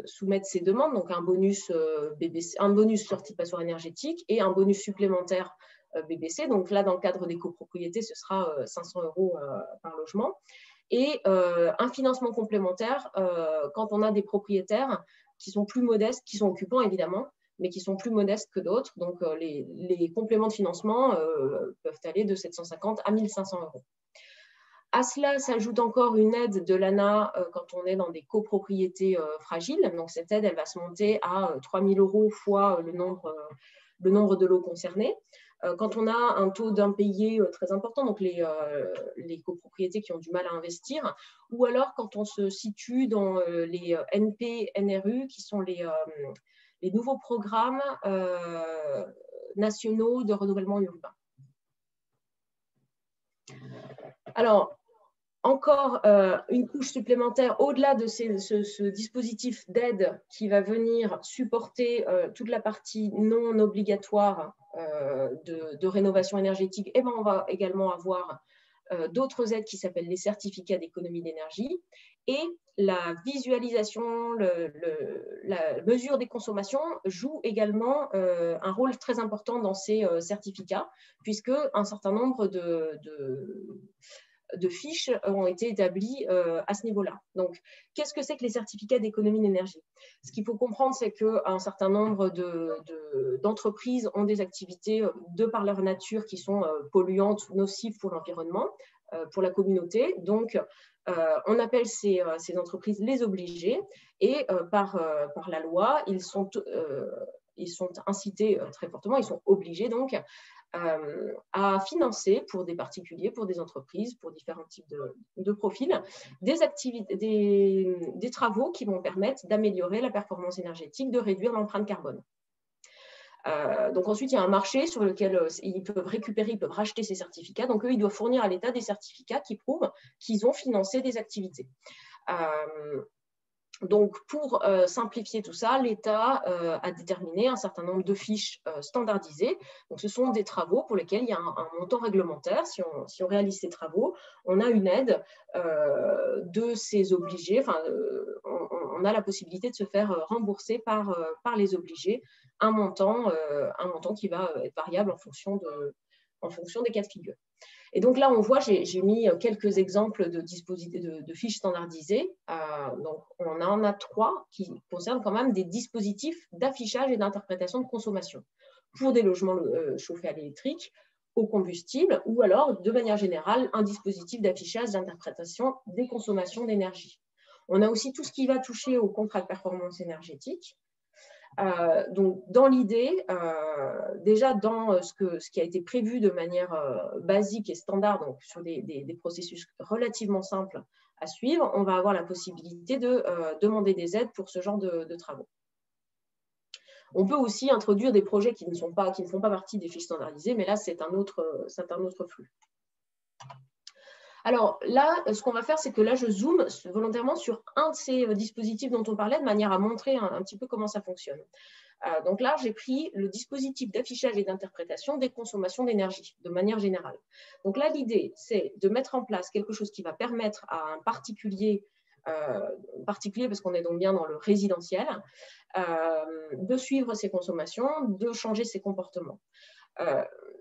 soumettent ces demandes, donc un bonus BBC, un bonus sortie de passoire énergétique et un bonus supplémentaire BBC. Donc là, dans le cadre des copropriétés, ce sera 500 € par logement. Et un financement complémentaire quand on a des propriétaires qui sont plus modestes, qui sont occupants évidemment, mais qui sont plus modestes que d'autres. Donc les compléments de financement peuvent aller de 750 à 1 500 €. À cela s'ajoute encore une aide de l'ANA quand on est dans des copropriétés fragiles. Donc, cette aide, elle va se monter à 3 000 € fois le nombre de lots concernés. Quand on a un taux d'impayé très important, donc les copropriétés qui ont du mal à investir, ou alors quand on se situe dans les NP-NRU, qui sont les nouveaux programmes nationaux de renouvellement urbain. Alors, encore une couche supplémentaire au-delà de ce dispositif d'aide qui va venir supporter toute la partie non obligatoire de rénovation énergétique. Et ben, on va également avoir d'autres aides qui s'appellent les certificats d'économie d'énergie et la visualisation, la mesure des consommations joue également un rôle très important dans ces certificats puisque un certain nombre de fiches ont été établies à ce niveau-là. Donc, qu'est-ce que c'est que les certificats d'économie d'énergie? Ce qu'il faut comprendre, c'est qu'un certain nombre d'entreprises ont des activités de par leur nature qui sont polluantes, nocives pour l'environnement, pour la communauté. Donc, on appelle ces entreprises les obligées et par la loi, ils sont incités très fortement, ils sont obligés donc à financer pour des particuliers, pour des entreprises, pour différents types de profils, des travaux qui vont permettre d'améliorer la performance énergétique, de réduire l'empreinte carbone. Donc ensuite, il y a un marché sur lequel ils peuvent récupérer, ils peuvent racheter ces certificats. Donc eux, ils doivent fournir à l'État des certificats qui prouvent qu'ils ont financé des activités. Donc, pour simplifier tout ça, l'État a déterminé un certain nombre de fiches standardisées. Donc, ce sont des travaux pour lesquels il y a un montant réglementaire. Si on réalise ces travaux, on a une aide de ces obligés. Enfin, on a la possibilité de se faire rembourser par les obligés un montant qui va être variable en fonction des cas de figure. Et donc là, on voit, j'ai mis quelques exemples de fiches standardisées. Donc, on en a 3 qui concernent quand même des dispositifs d'affichage et d'interprétation de consommation pour des logements chauffés à l'électrique, au combustible, ou alors, de manière générale, un dispositif d'affichage d'interprétation des consommations d'énergie. On a aussi tout ce qui va toucher au contrat de performance énergétique. Donc, dans l'idée, déjà dans ce qui a été prévu de manière basique et standard, donc sur des processus relativement simples à suivre, on va avoir la possibilité de demander des aides pour ce genre de travaux. On peut aussi introduire des projets qui ne font pas partie des fiches standardisées, mais là, c'est un autre flux. Alors là, ce qu'on va faire, c'est que là, je zoome volontairement sur un de ces dispositifs dont on parlait, de manière à montrer un petit peu comment ça fonctionne. Donc là, j'ai pris le dispositif d'affichage et d'interprétation des consommations d'énergie, de manière générale. Donc là, l'idée, c'est de mettre en place quelque chose qui va permettre à un particulier parce qu'on est donc bien dans le résidentiel, de suivre ses consommations, de changer ses comportements.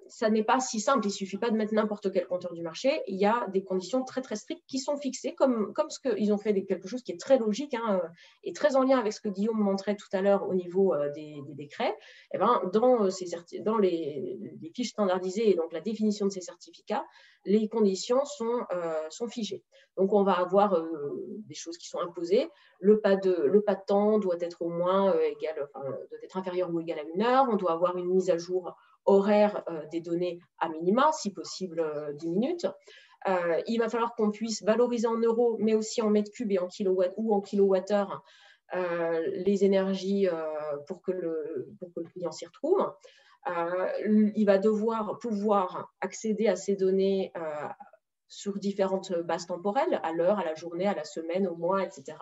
Ça n'est pas si simple, il ne suffit pas de mettre n'importe quel compteur du marché, il y a des conditions très très strictes qui sont fixées, comme ce qu'ils ont fait quelque chose qui est très logique et très en lien avec ce que Guillaume montrait tout à l'heure au niveau des décrets. Et ben, dans les fiches standardisées et donc la définition de ces certificats, les conditions sont figées. Donc on va avoir des choses qui sont imposées, le pas de temps doit être au moins doit être inférieur ou égal à 1 heure, on doit avoir une mise à jour horaire des données à minima, si possible 10 minutes. Il va falloir qu'on puisse valoriser en euros, mais aussi en mètres cubes et en kilowatts ou en kilowattheure les énergies pour que le client s'y retrouve. Il va devoir pouvoir accéder à ces données sur différentes bases temporelles, à l'heure, à la journée, à la semaine, au mois, etc.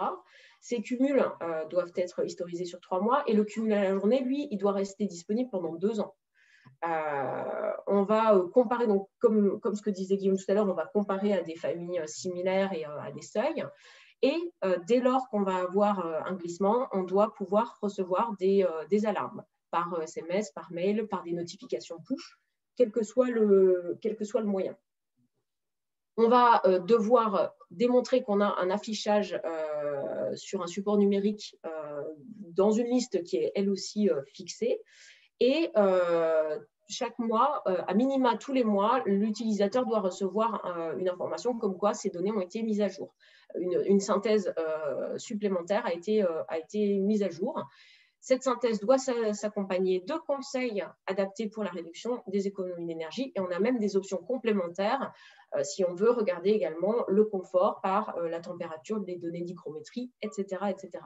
Ces cumuls doivent être historisés sur 3 mois et le cumul à la journée, lui, il doit rester disponible pendant 2 ans. On va comparer, donc, comme ce que disait Guillaume tout à l'heure, on va comparer à des familles similaires et à des seuils. Et dès lors qu'on va avoir un glissement, on doit pouvoir recevoir des alarmes par SMS, par mail, par des notifications push, quel que soit le moyen. On va devoir démontrer qu'on a un affichage sur un support numérique dans une liste qui est elle aussi fixée. Et chaque mois, à minima tous les mois, l'utilisateur doit recevoir une information comme quoi ces données ont été mises à jour. Une synthèse supplémentaire a été mise à jour. Cette synthèse doit s'accompagner de conseils adaptés pour la réduction des économies d'énergie et on a même des options complémentaires si on veut regarder également le confort par la température, des données d'hygrométrie, etc., etc.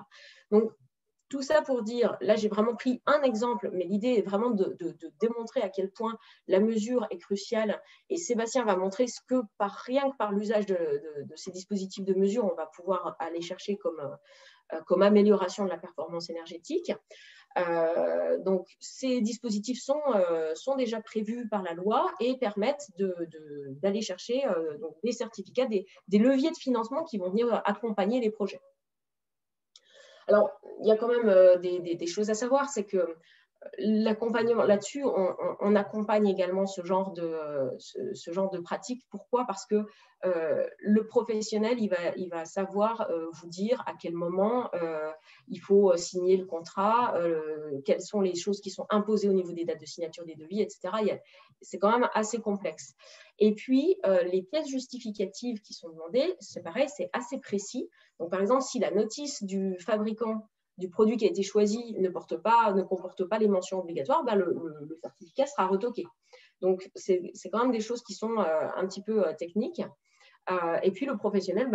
Donc, tout ça pour dire, là j'ai vraiment pris un exemple, mais l'idée est vraiment de démontrer à quel point la mesure est cruciale et Sébastien va montrer ce que rien que par l'usage de ces dispositifs de mesure, on va pouvoir aller chercher comme amélioration de la performance énergétique. Donc, ces dispositifs sont déjà prévus par la loi et permettent d'aller chercher donc des certificats, des leviers de financement qui vont venir accompagner les projets. Alors, il y a quand même des choses à savoir, c'est que l'accompagnement là-dessus, on accompagne également ce genre de pratique. Pourquoi? Parce que le professionnel, il va savoir vous dire à quel moment il faut signer le contrat, quelles sont les choses qui sont imposées au niveau des dates de signature des devis, etc. C'est quand même assez complexe. Et puis, les pièces justificatives qui sont demandées, c'est pareil, c'est assez précis. Donc, par exemple, si la notice du fabricant du produit qui a été choisi ne comporte pas les mentions obligatoires, ben le certificat sera retoqué. Donc, c'est quand même des choses qui sont un petit peu techniques. Et puis, le professionnel,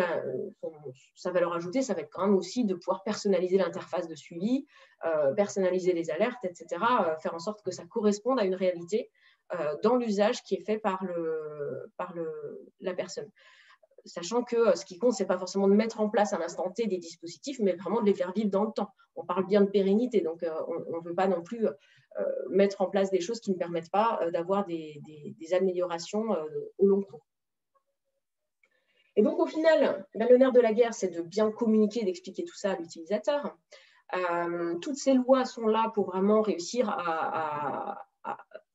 sa valeur ajoutée, ça va être quand même aussi de pouvoir personnaliser l'interface de suivi, personnaliser les alertes, etc., faire en sorte que ça corresponde à une réalité dans l'usage qui est fait par la personne. sachant que ce qui compte, ce n'est pas forcément de mettre en place à l'instant T des dispositifs, mais vraiment de les faire vivre dans le temps. On parle bien de pérennité, donc on ne veut pas non plus mettre en place des choses qui ne permettent pas d'avoir des améliorations au long cours. Et donc, au final, le nerf de la guerre, c'est de bien communiquer, d'expliquer tout ça à l'utilisateur. Toutes ces lois sont là pour vraiment réussir à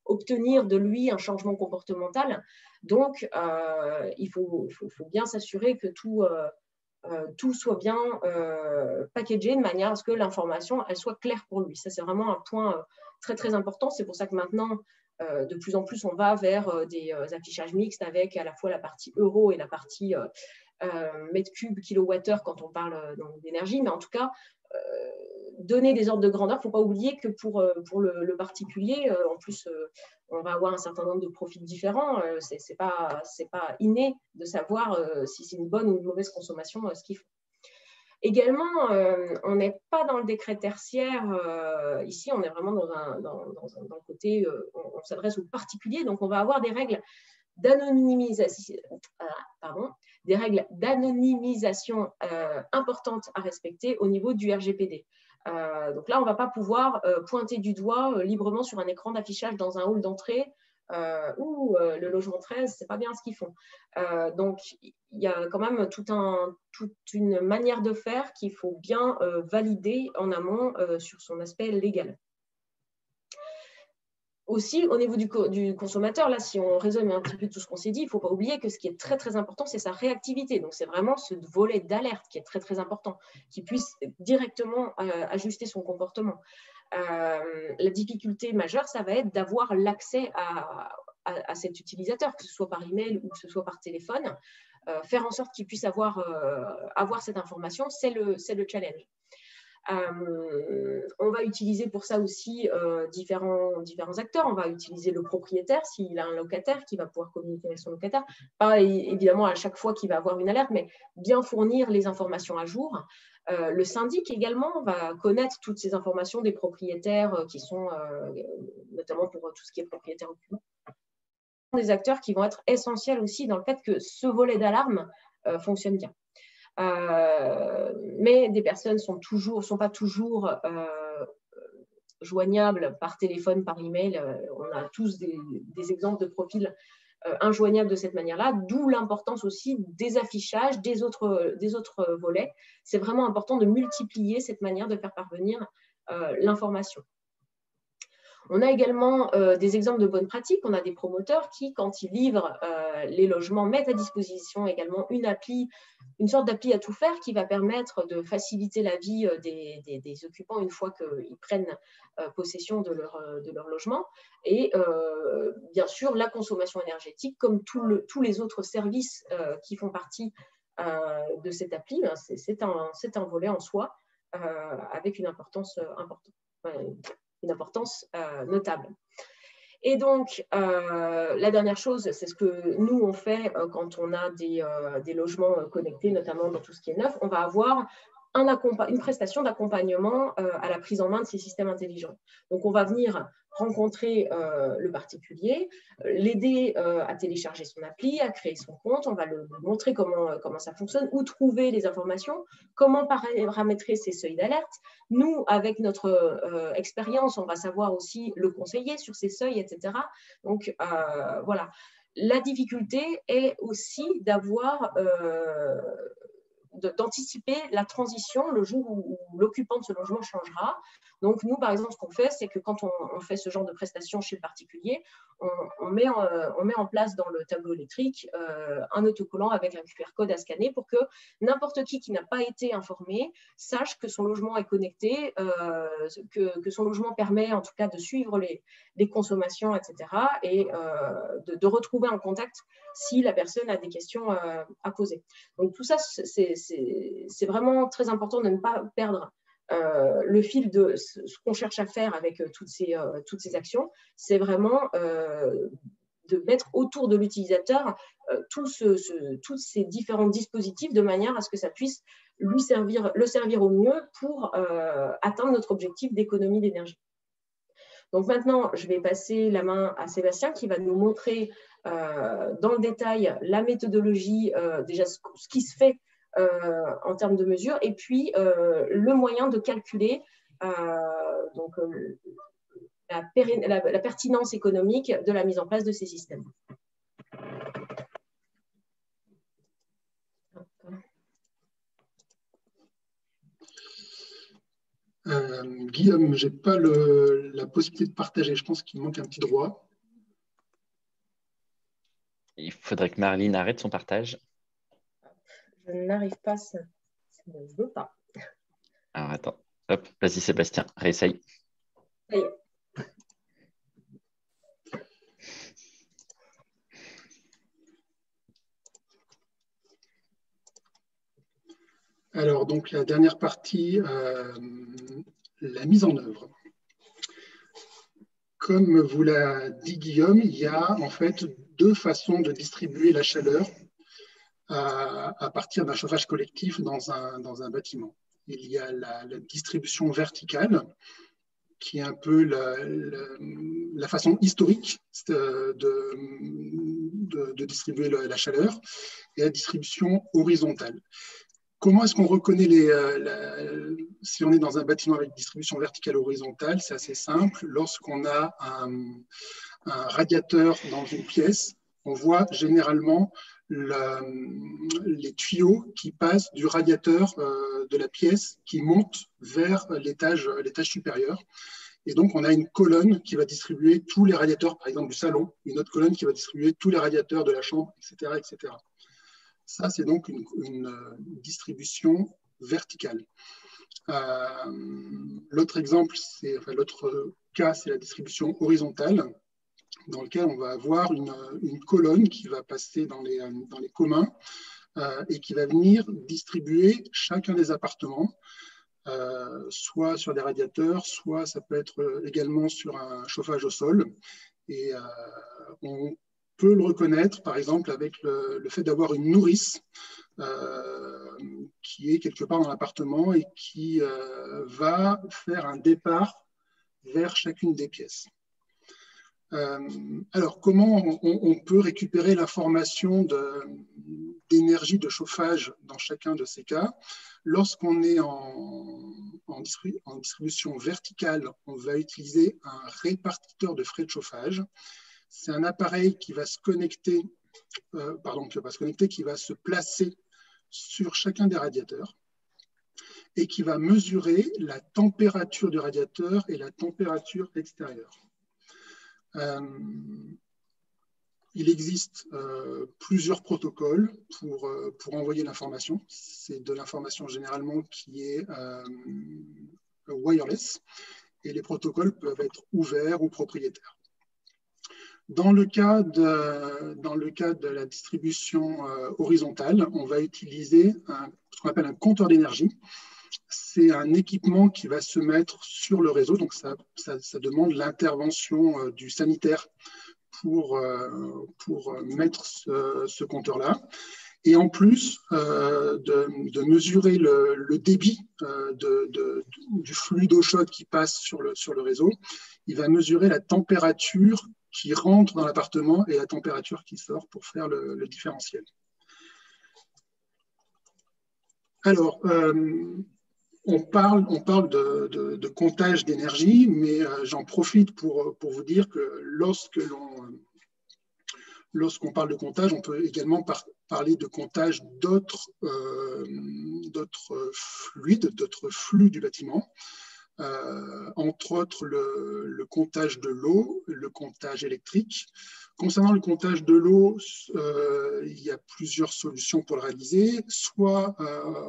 obtenir de lui un changement comportemental. Donc, il faut bien s'assurer que tout soit bien packagé de manière à ce que l'information elle soit claire pour lui. Ça, c'est vraiment un point très, très important. C'est pour ça que maintenant, de plus en plus, on va vers des affichages mixtes avec à la fois la partie euro et la partie mètre cube, kilowattheure quand on parle d'énergie. Mais en tout cas, donner des ordres de grandeur. Il ne faut pas oublier que pour le particulier, en plus, on va avoir un certain nombre de profils différents. Ce n'est pas inné de savoir si c'est une bonne ou une mauvaise consommation ce qu'il faut. Également, on n'est pas dans le décret tertiaire. Ici, on est vraiment dans le côté, on s'adresse aux particuliers. Donc, on va avoir des règles d'anonymisation importantes à respecter au niveau du RGPD. Donc là, on ne va pas pouvoir pointer du doigt librement sur un écran d'affichage dans un hall d'entrée le logement 13, ce n'est pas bien ce qu'ils font. Donc, il y a quand même toute une manière de faire qu'il faut bien valider en amont sur son aspect légal. Aussi, au niveau du consommateur, là, si on résume un petit peu tout ce qu'on s'est dit, il ne faut pas oublier que ce qui est très, très important, c'est sa réactivité. Donc, c'est vraiment ce volet d'alerte qui est très, très important, qui puisse directement ajuster son comportement. La difficulté majeure, ça va être d'avoir l'accès à cet utilisateur, que ce soit par email ou que ce soit par téléphone. Faire en sorte qu'il puisse avoir cette information, c'est le challenge. On va utiliser pour ça aussi différents acteurs. On va utiliser le propriétaire s'il a un locataire qui va pouvoir communiquer avec son locataire. Pas évidemment à chaque fois qu'il va avoir une alerte, mais bien fournir les informations à jour. Le syndic également va connaître toutes ces informations des propriétaires qui sont, notamment pour tout ce qui est propriétaire occupant. Des acteurs qui vont être essentiels aussi dans le fait que ce volet d'alarme fonctionne bien. Mais des personnes ne sont pas toujours joignables par téléphone, par email. On a tous des exemples de profils injoignables de cette manière-là, d'où l'importance aussi des affichages, des autres volets. C'est vraiment important de multiplier cette manière de faire parvenir l'information. On a également des exemples de bonnes pratiques. On a des promoteurs qui, quand ils livrent les logements, mettent à disposition également une sorte d'appli à tout faire qui va permettre de faciliter la vie des occupants une fois qu'ils prennent possession de leur logement. Et bien sûr, la consommation énergétique, comme tous les autres services qui font partie de cette appli, c'est un volet en soi avec une importance importante. Une importance notable. Et donc, la dernière chose, c'est ce que nous, on fait quand on a des logements connectés, notamment dans tout ce qui est neuf. On va avoir une prestation d'accompagnement à la prise en main de ces systèmes intelligents. Donc, on va venir rencontrer le particulier, l'aider à télécharger son appli, à créer son compte, on va lui montrer comment ça fonctionne, où trouver les informations, comment paramétrer ses seuils d'alerte. Nous, avec notre expérience, on va savoir aussi le conseiller sur ses seuils, etc. Donc, voilà. La difficulté est aussi d'anticiper la transition le jour où l'occupant de ce logement changera. Donc, nous, par exemple, ce qu'on fait, c'est que quand on fait ce genre de prestation chez le particulier, on met en place dans le tableau électrique un autocollant avec un QR code à scanner pour que n'importe qui n'a pas été informé sache que son logement est connecté, que son logement permet en tout cas de suivre les consommations, etc. et de retrouver un contact si la personne a des questions à poser. Donc, tout ça, c'est vraiment très important de ne pas perdre le fil de ce qu'on cherche à faire avec toutes ces actions. C'est vraiment de mettre autour de l'utilisateur tous ces différents dispositifs de manière à ce que ça puisse le servir au mieux pour atteindre notre objectif d'économie d'énergie. Donc maintenant, je vais passer la main à Sébastien qui va nous montrer dans le détail la méthodologie, déjà ce qui se fait en termes de mesures, et puis le moyen de calculer donc, la pertinence économique de la mise en place de ces systèmes. Guillaume, je n'ai pas la possibilité de partager. Je pense qu'il manque un petit droit. Il faudrait que Marlene arrête son partage. Je n'arrive pas, ça ne veut pas. Alors attends, hop, vas-y Sébastien, réessaye. Ça y est. Alors, donc, la dernière partie, la mise en œuvre. Comme vous l'a dit Guillaume, il y a en fait deux façons de distribuer la chaleur à partir d'un chauffage collectif dans un bâtiment. Il y a la distribution verticale, qui est un peu la façon historique de distribuer la chaleur, et la distribution horizontale. Comment est-ce qu'on reconnaît si on est dans un bâtiment avec distribution verticale horizontale? C'est assez simple. Lorsqu'on a un radiateur dans une pièce, on voit généralement les tuyaux qui passent du radiateur de la pièce qui montent vers l'étage supérieur. Et donc, on a une colonne qui va distribuer tous les radiateurs, par exemple, du salon, une autre colonne qui va distribuer tous les radiateurs de la chambre, etc., etc. Ça, c'est donc une distribution verticale. L'autre cas, c'est la distribution horizontale, dans lequel on va avoir une colonne qui va passer dans les communs et qui va venir distribuer chacun des appartements, soit sur des radiateurs, soit ça peut être également sur un chauffage au sol. Et on peut le reconnaître, par exemple, avec le fait d'avoir une nourrice qui est quelque part dans l'appartement et qui va faire un départ vers chacune des pièces. Alors, comment on peut récupérer l'information d'énergie de chauffage dans chacun de ces cas? Lorsqu'on est en distribution verticale, on va utiliser un répartiteur de frais de chauffage. C'est un appareil qui va se connecter, qui va se placer sur chacun des radiateurs et qui va mesurer la température du radiateur et la température extérieure. Il existe plusieurs protocoles pour envoyer l'information. C'est de l'information généralement qui est wireless et les protocoles peuvent être ouverts ou propriétaires. Dans le cas de la distribution horizontale, on va utiliser ce qu'on appelle un compteur d'énergie. C'est un équipement qui va se mettre sur le réseau, donc ça demande l'intervention du sanitaire pour mettre ce compteur-là. Et en plus de mesurer le débit du flux d'eau chaude qui passe sur le réseau, il va mesurer la température qui rentre dans l'appartement et la température qui sort pour faire le différentiel. Alors, on parle de comptage d'énergie, mais j'en profite pour vous dire que lorsqu'on parle de comptage, on peut également parler de comptage d'autres fluides, d'autres flux du bâtiment. Entre autres le comptage de l'eau, le comptage électrique. Concernant le comptage de l'eau, il y a plusieurs solutions pour le réaliser. Soit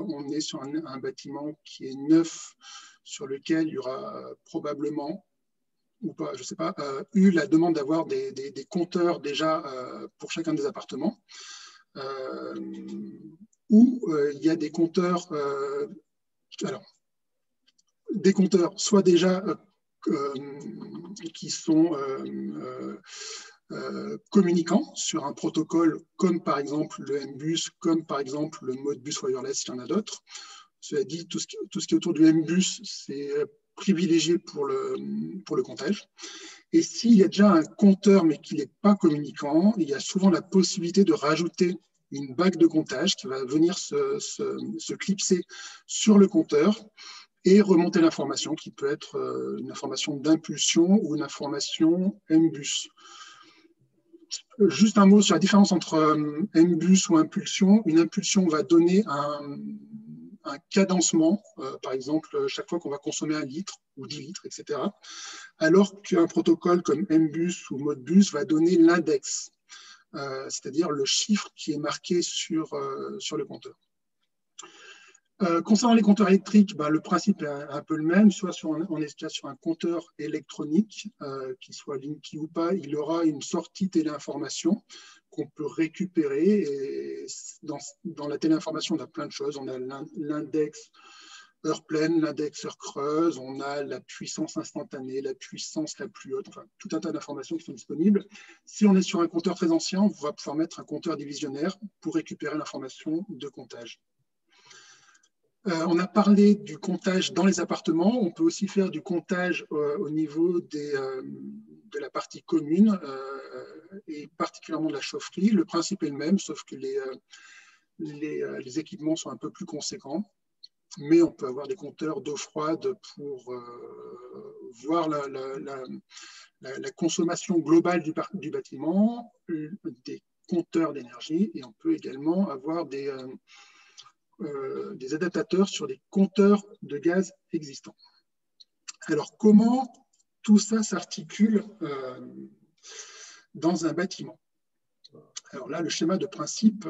on est sur un bâtiment qui est neuf, sur lequel il y aura probablement, ou pas, je ne sais pas, eu la demande d'avoir des compteurs déjà pour chacun des appartements. Ou il y a des compteurs... des compteurs soit déjà qui sont communicants sur un protocole comme par exemple le MBus, comme par exemple le Modbus wireless, il y en a d'autres. Cela dit, tout ce qui est autour du MBus, c'est privilégié pour le comptage. Et s'il y a déjà un compteur mais qu'il n'est pas communicant, il y a souvent la possibilité de rajouter une bague de comptage qui va venir se clipser sur le compteur et remonter l'information qui peut être une information d'impulsion ou une information M-bus. Juste un mot sur la différence entre M-bus ou impulsion. Une impulsion va donner un cadencement, par exemple, chaque fois qu'on va consommer 1 litre ou 10 litres, etc. Alors qu'un protocole comme M-bus ou Modbus va donner l'index, c'est-à-dire le chiffre qui est marqué sur le compteur. Concernant les compteurs électriques, le principe est un peu le même. Soit on est sur un compteur électronique, qu'il soit Linky ou pas, il aura une sortie téléinformation qu'on peut récupérer. Et dans la téléinformation, on a plein de choses. On a l'index heure pleine, l'index heure creuse, on a la puissance instantanée, la puissance la plus haute, enfin tout un tas d'informations qui sont disponibles. Si on est sur un compteur très ancien, on va pouvoir mettre un compteur divisionnaire pour récupérer l'information de comptage. On a parlé du comptage dans les appartements. On peut aussi faire du comptage au niveau de la partie commune et particulièrement de la chaufferie. Le principe est le même, sauf que les équipements sont un peu plus conséquents. Mais on peut avoir des compteurs d'eau froide pour voir la consommation globale du bâtiment, des compteurs d'énergie, et on peut également avoir des adaptateurs sur les compteurs de gaz existants. Alors, comment tout ça s'articule dans un bâtiment? Alors là, le schéma de principe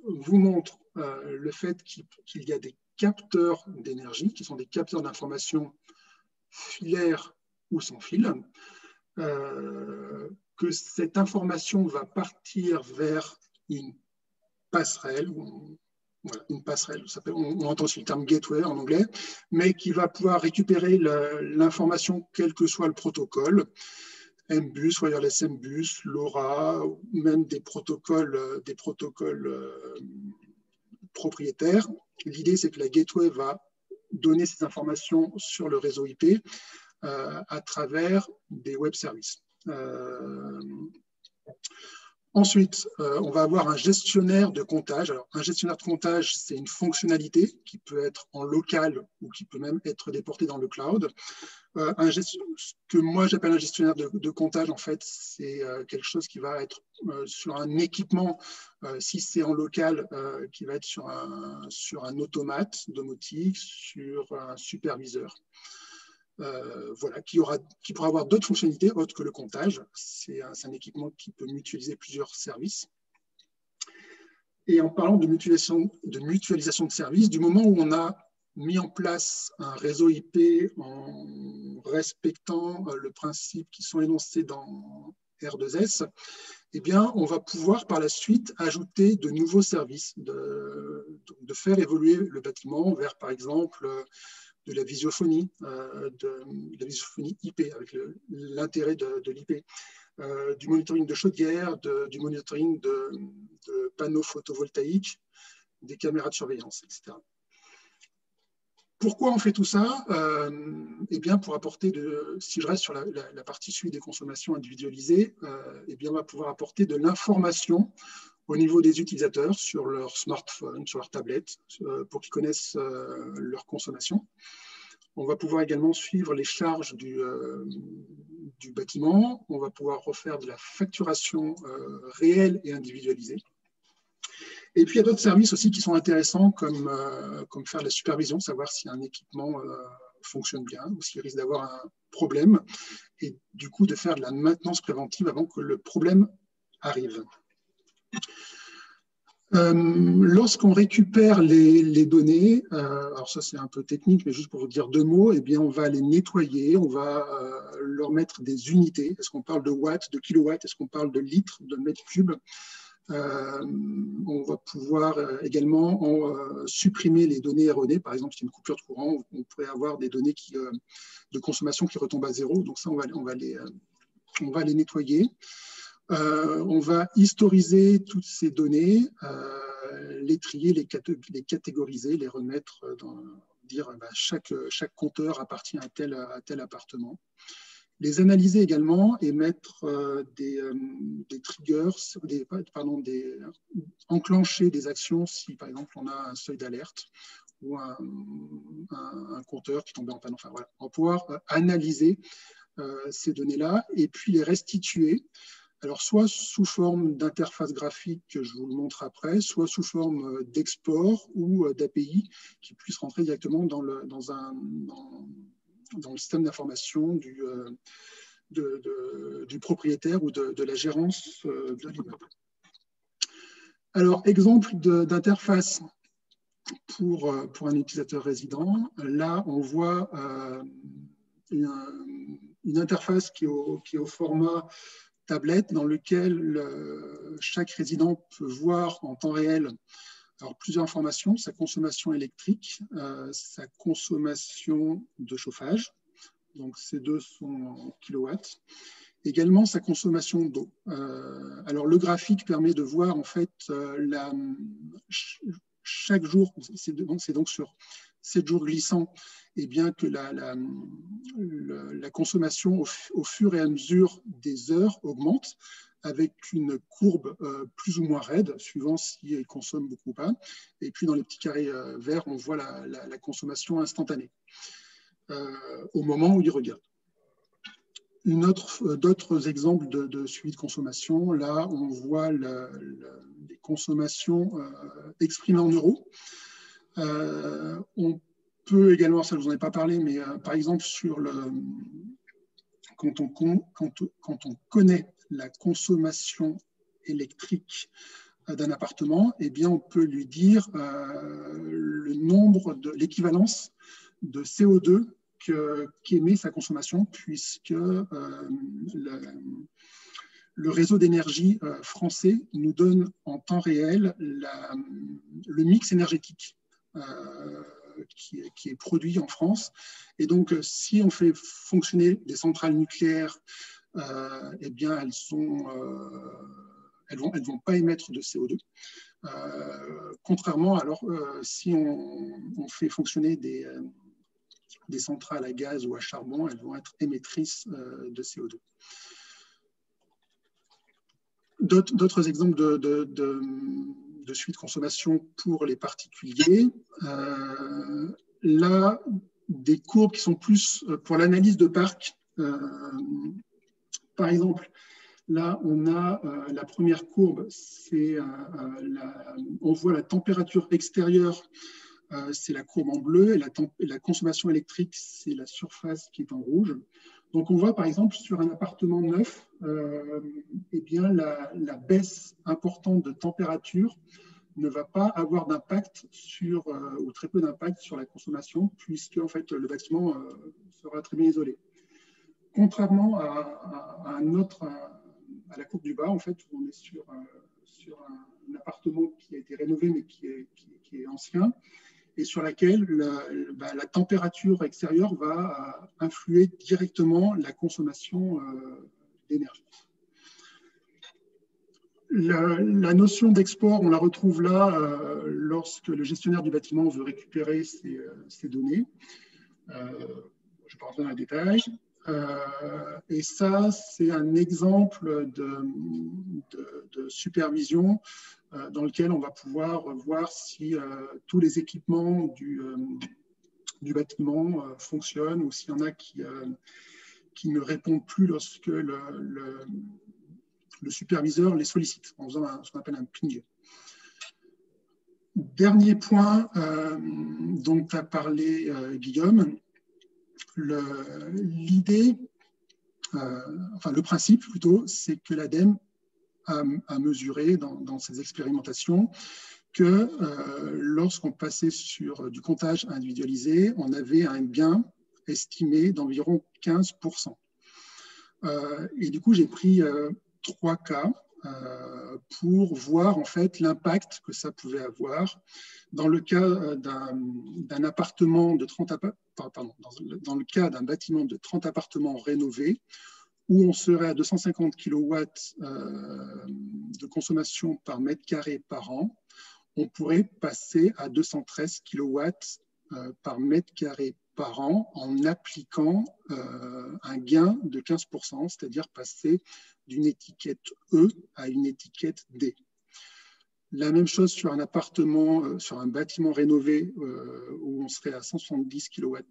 vous montre le fait qu'il y a des capteurs d'énergie, qui sont des capteurs d'information filaires ou sans fil, que cette information va partir vers une passerelle, voilà, une passerelle, on entend aussi le terme gateway en anglais, mais qui va pouvoir récupérer l'information quel que soit le protocole, M-bus, wireless M-bus, LoRa, ou même des protocoles propriétaires. L'idée, c'est que la gateway va donner ces informations sur le réseau IP à travers des web services. Ensuite, on va avoir un gestionnaire de comptage. Alors, un gestionnaire de comptage, c'est une fonctionnalité qui peut être en local ou qui peut même être déportée dans le cloud. Ce que moi j'appelle un gestionnaire de comptage, en fait, c'est quelque chose qui va être sur un équipement, si c'est en local, qui va être sur un automate domotique, sur un superviseur. Voilà, qui pourra avoir d'autres fonctionnalités autres que le comptage. C'est un équipement qui peut mutualiser plusieurs services. Et en parlant de mutualisation de services, du moment où on a mis en place un réseau IP en respectant le principe qui sont énoncés dans R2S, eh bien, on va pouvoir par la suite ajouter de nouveaux services, de faire évoluer le bâtiment vers, par exemple, de la visiophonie, IP, avec l'intérêt de l'IP, du monitoring de chaudière, du monitoring de panneaux photovoltaïques, des caméras de surveillance, etc. Pourquoi on fait tout ça? Eh bien, pour apporter, si je reste sur la partie suite des consommations individualisées, eh bien, on va pouvoir apporter de l'information au niveau des utilisateurs sur leur smartphone, sur leur tablette, pour qu'ils connaissent leur consommation. On va pouvoir également suivre les charges du bâtiment. On va pouvoir refaire de la facturation réelle et individualisée. Et puis, il y a d'autres services aussi qui sont intéressants, comme faire de la supervision, savoir si un équipement fonctionne bien ou s'il risque d'avoir un problème, et du coup, de faire de la maintenance préventive avant que le problème arrive. Lorsqu'on récupère les données, alors ça c'est un peu technique, mais juste pour vous dire 2 mots, eh bien on va les nettoyer, on va leur mettre des unités. Est-ce qu'on parle de watts, de kilowatts, est-ce qu'on parle de litres, de mètres cubes? On va pouvoir également supprimer les données erronées. Par exemple, si il y a une coupure de courant, on pourrait avoir des données de consommation qui retombent à 0. Donc ça, on va les nettoyer. On va historiser toutes ces données, les trier, les catégoriser, les remettre dire chaque compteur appartient à tel appartement. Les analyser également et mettre des triggers, enclencher des actions si par exemple on a un seuil d'alerte ou un compteur qui tombait en panne. Enfin, voilà. On va pouvoir analyser ces données-là et puis les restituer. Alors, soit sous forme d'interface graphique, que je vous le montre après, soit sous forme d'export ou d'API qui puisse rentrer directement dans le système d'information du propriétaire ou de la gérance de l'immeuble. Alors, exemple d'interface pour un utilisateur résident. Là, on voit une interface qui est au format tablette dans lequel chaque résident peut voir en temps réel plusieurs informations, sa consommation électrique, sa consommation de chauffage, donc ces deux sont en kilowatts, également sa consommation d'eau. Alors le graphique permet de voir en fait chaque jour, c'est donc sur 7 jours glissants, et bien que la consommation au fur et à mesure des heures augmente avec une courbe plus ou moins raide, suivant si il consomme beaucoup ou pas. Et puis dans les petits carrés verts, on voit la consommation instantanée au moment où il regarde. D'autres exemples de suivi de consommation, là on voit les consommations exprimées en euros. On peut également, ça je vous en ai pas parlé, mais par exemple quand on connaît la consommation électrique d'un appartement, eh bien on peut lui dire l'équivalence de CO2 qu'émet sa consommation, puisque le réseau d'énergie français nous donne en temps réel le mix énergétique qui est produit en France. Et donc, si on fait fonctionner des centrales nucléaires, eh bien, elles vont pas émettre de CO2. Contrairement, alors, si on fait fonctionner des centrales à gaz ou à charbon, elles vont être émettrices de CO2. D'autres exemples de suite de consommation pour les particuliers. Là, des courbes qui sont plus pour l'analyse de parc. Par exemple, là, on a la première courbe, on voit la température extérieure, c'est la courbe en bleu, et la consommation électrique, c'est la surface qui est en rouge. Donc, on voit par exemple sur un appartement neuf, eh bien, la baisse importante de température ne va pas avoir d'impact ou très peu d'impact sur la consommation, puisque en fait, le bâtiment sera très bien isolé. Contrairement à la courbe du bas, en fait, où on est sur un appartement qui a été rénové mais qui est ancien, et sur laquelle la température extérieure va influer directement la consommation d'énergie. La notion d'export, on la retrouve là lorsque le gestionnaire du bâtiment veut récupérer ces données. Je ne vais pas rentrer dans les détails. Et ça, c'est un exemple de supervision dans lequel on va pouvoir voir si tous les équipements du bâtiment fonctionnent ou s'il y en a qui ne répondent plus lorsque le superviseur les sollicite en faisant ce qu'on appelle un ping. Dernier point dont a parlé Guillaume, l'idée, le principe plutôt, c'est que l'ADEME a mesuré dans ses expérimentations que lorsqu'on passait sur du comptage individualisé, on avait un gain estimé d'environ 15%. Et du coup, j'ai pris 3 cas pour voir en fait l'impact que ça pouvait avoir dans le cas d'un appartement de 30 dans le cas d'un bâtiment de 30 appartements rénovés où on serait à 250 kW de consommation par mètre carré par an, on pourrait passer à 213 kW par mètre carré par an en appliquant un gain de 15%, c'est-à-dire passer d'une étiquette E à une étiquette D. La même chose sur un appartement, sur un bâtiment rénové où on serait à 170 kWh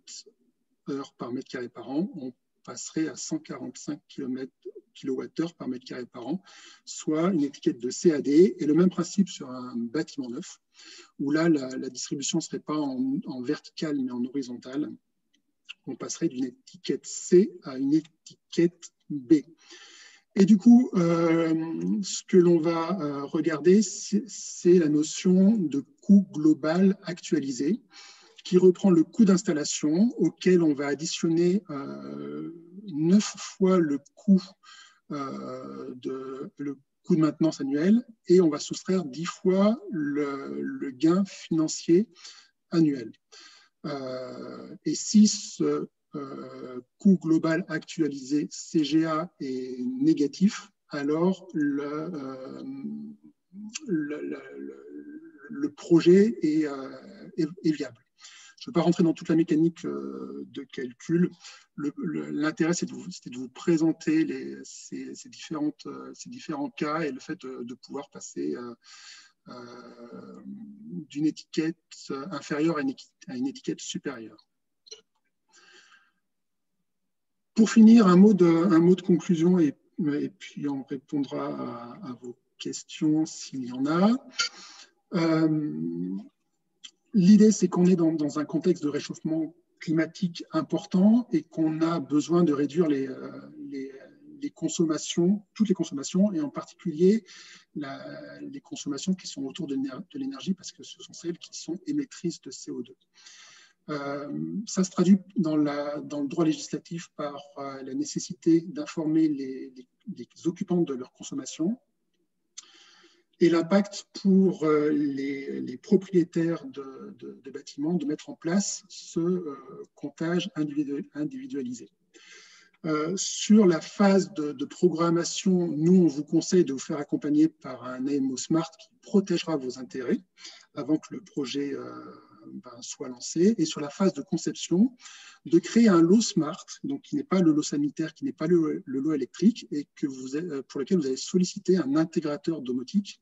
par mètre carré par an, on passerait à 145 kWh par mètre carré par an, soit une étiquette de CAD. Et le même principe sur un bâtiment neuf, où là, la distribution ne serait pas en verticale, mais en horizontale. On passerait d'une étiquette C à une étiquette B. Et du coup, ce que l'on va regarder, c'est la notion de coût global actualisé, qui reprend le coût d'installation auquel on va additionner 9 fois le coût de maintenance annuel, et on va soustraire 10 fois le gain financier annuel. Et si ce coût global actualisé CGA est négatif, alors le projet est viable. Je ne vais pas rentrer dans toute la mécanique de calcul. L'intérêt, c'est de vous présenter ces différents cas et le fait de pouvoir passer d'une étiquette inférieure à une étiquette supérieure. Pour finir, un mot de conclusion et puis on répondra à vos questions s'il y en a. L'idée, c'est qu'on est dans un contexte de réchauffement climatique important et qu'on a besoin de réduire les consommations, toutes les consommations, et en particulier les consommations qui sont autour de l'énergie, parce que ce sont celles qui sont émettrices de CO2. Ça se traduit dans le droit législatif par la nécessité d'informer les occupants de leur consommation, et l'impact pour les propriétaires de bâtiments de mettre en place ce comptage individualisé. Sur la phase de programmation, nous, on vous conseille de vous faire accompagner par un AMO Smart qui protégera vos intérêts avant que le projet soit lancé. Et sur la phase de conception, de créer un lot Smart, donc qui n'est pas le lot sanitaire, qui n'est pas le lot électrique, et pour lequel vous allez solliciter un intégrateur domotique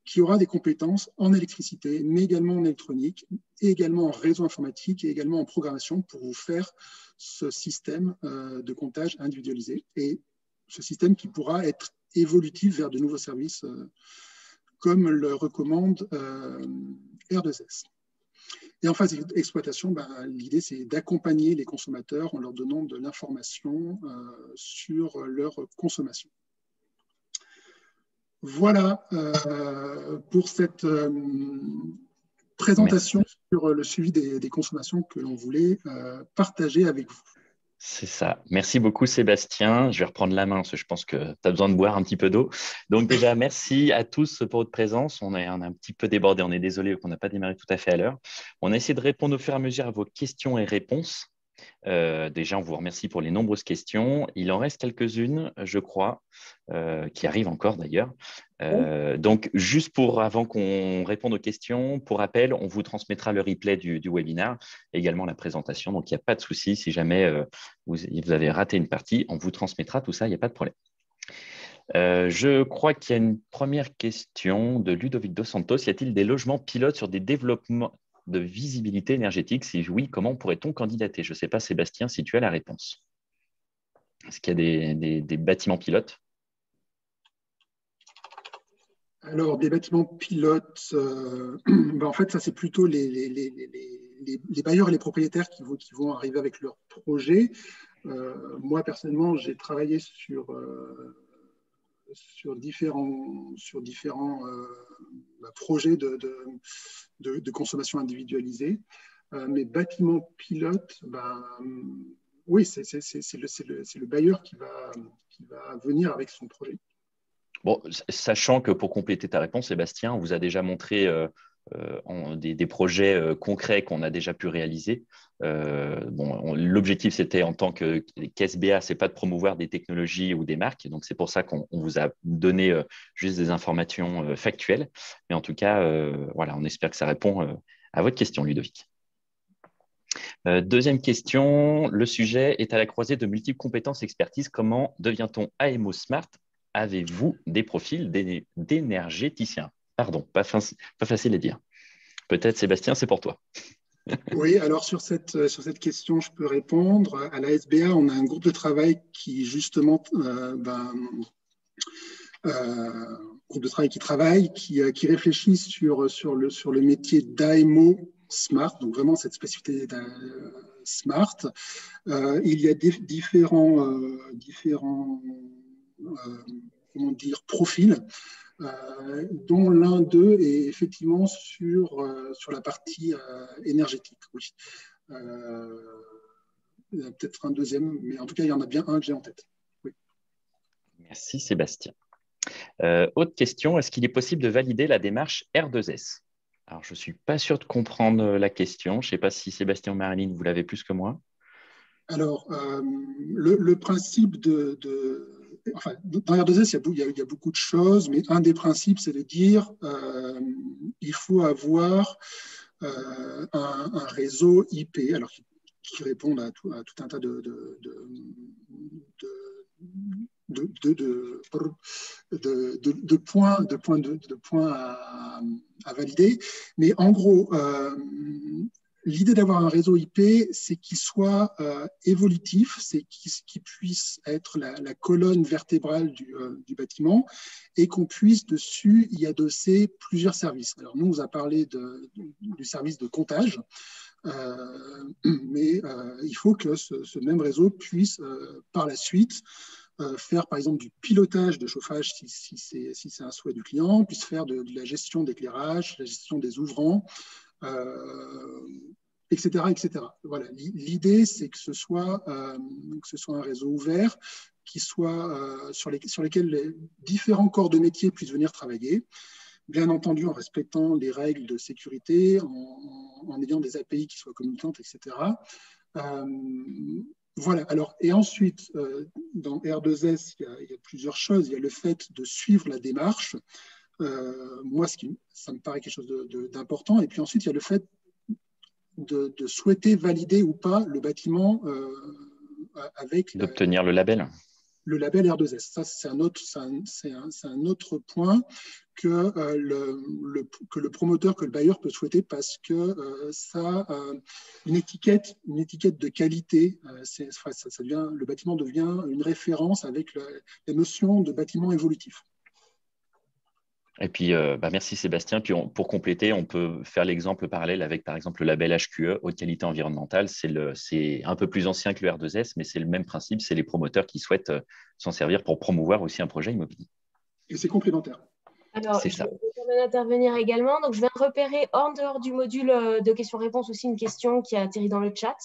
qui aura des compétences en électricité, mais également en électronique, et également en réseau informatique, et également en programmation pour vous faire ce système de comptage individualisé. Et ce système qui pourra être évolutif vers de nouveaux services, comme le recommande R2S. Et en phase d'exploitation, l'idée, c'est d'accompagner les consommateurs en leur donnant de l'information sur leur consommation. Voilà pour cette présentation sur le suivi des consommations que l'on voulait partager avec vous. C'est ça. Merci beaucoup, Sébastien. Je vais reprendre la main parce que je pense que tu as besoin de boire un petit peu d'eau. Donc déjà, merci à tous pour votre présence. On a un petit peu débordé. On est désolé qu'on n'a pas démarré tout à fait à l'heure. On a essayé de répondre au fur et à mesure à vos questions et réponses. Déjà, on vous remercie pour les nombreuses questions. Il en reste quelques-unes, je crois, qui arrivent encore d'ailleurs. Donc, juste avant qu'on réponde aux questions, pour rappel, on vous transmettra le replay du webinaire, également la présentation. Donc, il n'y a pas de souci. Si jamais vous avez raté une partie, on vous transmettra tout ça, il n'y a pas de problème. Je crois qu'il y a une première question de Ludovic Dos Santos. Y a-t-il des logements pilotes sur des développements de visibilité énergétique? Si oui, comment pourrait-on candidater? Je ne sais pas, Sébastien, si tu as la réponse. Est-ce qu'il y a des bâtiments pilotes? Alors, des bâtiments pilotes, en fait, ça, c'est plutôt les bailleurs et les propriétaires qui vont arriver avec leur projet. Moi, personnellement, j'ai travaillé sur différents projets de consommation individualisée. Mais bâtiments pilotes, oui, c'est le bailleur qui va venir avec son projet. Bon, sachant que pour compléter ta réponse, Sébastien, on vous a déjà montré des projets concrets qu'on a déjà pu réaliser. L'objectif, c'était en tant que KSBA, ce n'est pas de promouvoir des technologies ou des marques. Donc, c'est pour ça qu'on vous a donné juste des informations factuelles. Mais en tout cas, voilà, on espère que ça répond à votre question, Ludovic. Deuxième question, le sujet est à la croisée de multiples compétences et expertises. Comment devient-on AMO Smart? Avez-vous des profils d'énergéticiens? Pardon, pas facile à dire. Peut-être, Sébastien, c'est pour toi. Oui, alors sur cette question, je peux répondre. À la SBA, on a un groupe de travail qui justement, groupe de travail qui réfléchit sur le métier d'AMO Smart, donc vraiment cette spécificité Smart. Il y a différents comment dire, profils. Dont l'un d'eux est effectivement sur la partie énergétique. Oui. Il y en a peut-être un deuxième, mais en tout cas, il y en a bien un que j'ai en tête. Oui. Merci Sébastien. Autre question, est-ce qu'il est possible de valider la démarche R2S? Alors, je ne suis pas sûr de comprendre la question. Je ne sais pas si Sébastien ou Marilyn, vous l'avez plus que moi. Alors, le principe enfin, dans R2S, il y a beaucoup de choses, mais un des principes, c'est de dire il faut avoir un réseau IP, alors qui répond à tout un tas de points à valider. Mais en gros, l'idée d'avoir un réseau IP, c'est qu'il soit évolutif, c'est qu'il puisse être la colonne vertébrale du bâtiment et qu'on puisse dessus y adosser plusieurs services. Alors nous, on a parlé du service de comptage, mais il faut que ce même réseau puisse par la suite faire par exemple du pilotage de chauffage si c'est un souhait du client, puisse faire de la gestion d'éclairage, la gestion des ouvrants, etc., etc. Voilà. L'idée, c'est que ce soit un réseau ouvert qui soit, sur lesquels les différents corps de métier puissent venir travailler, bien entendu en respectant les règles de sécurité, en ayant des API qui soient communicantes, etc. Voilà. Alors, et ensuite, dans R2S, il y a plusieurs choses. Il y a le fait de suivre la démarche. Moi, ça me paraît quelque chose d'important. Et puis ensuite, il y a le fait de souhaiter valider ou pas le bâtiment avec d'obtenir le label. Le label R2S. Ça, c'est un autre point que le promoteur, que le bailleur peut souhaiter parce que une étiquette de qualité, le bâtiment devient une référence avec la notion de bâtiment évolutif. Et puis, merci Sébastien. Puis pour compléter, on peut faire l'exemple parallèle avec, par exemple, le label HQE, haute qualité environnementale. C'est un peu plus ancien que le R2S, mais c'est le même principe. C'est les promoteurs qui souhaitent s'en servir pour promouvoir aussi un projet immobilier. Et c'est complémentaire. Alors, je vais intervenir également. Donc, je vais repérer en dehors du module de questions-réponses aussi une question qui a atterri dans le chat.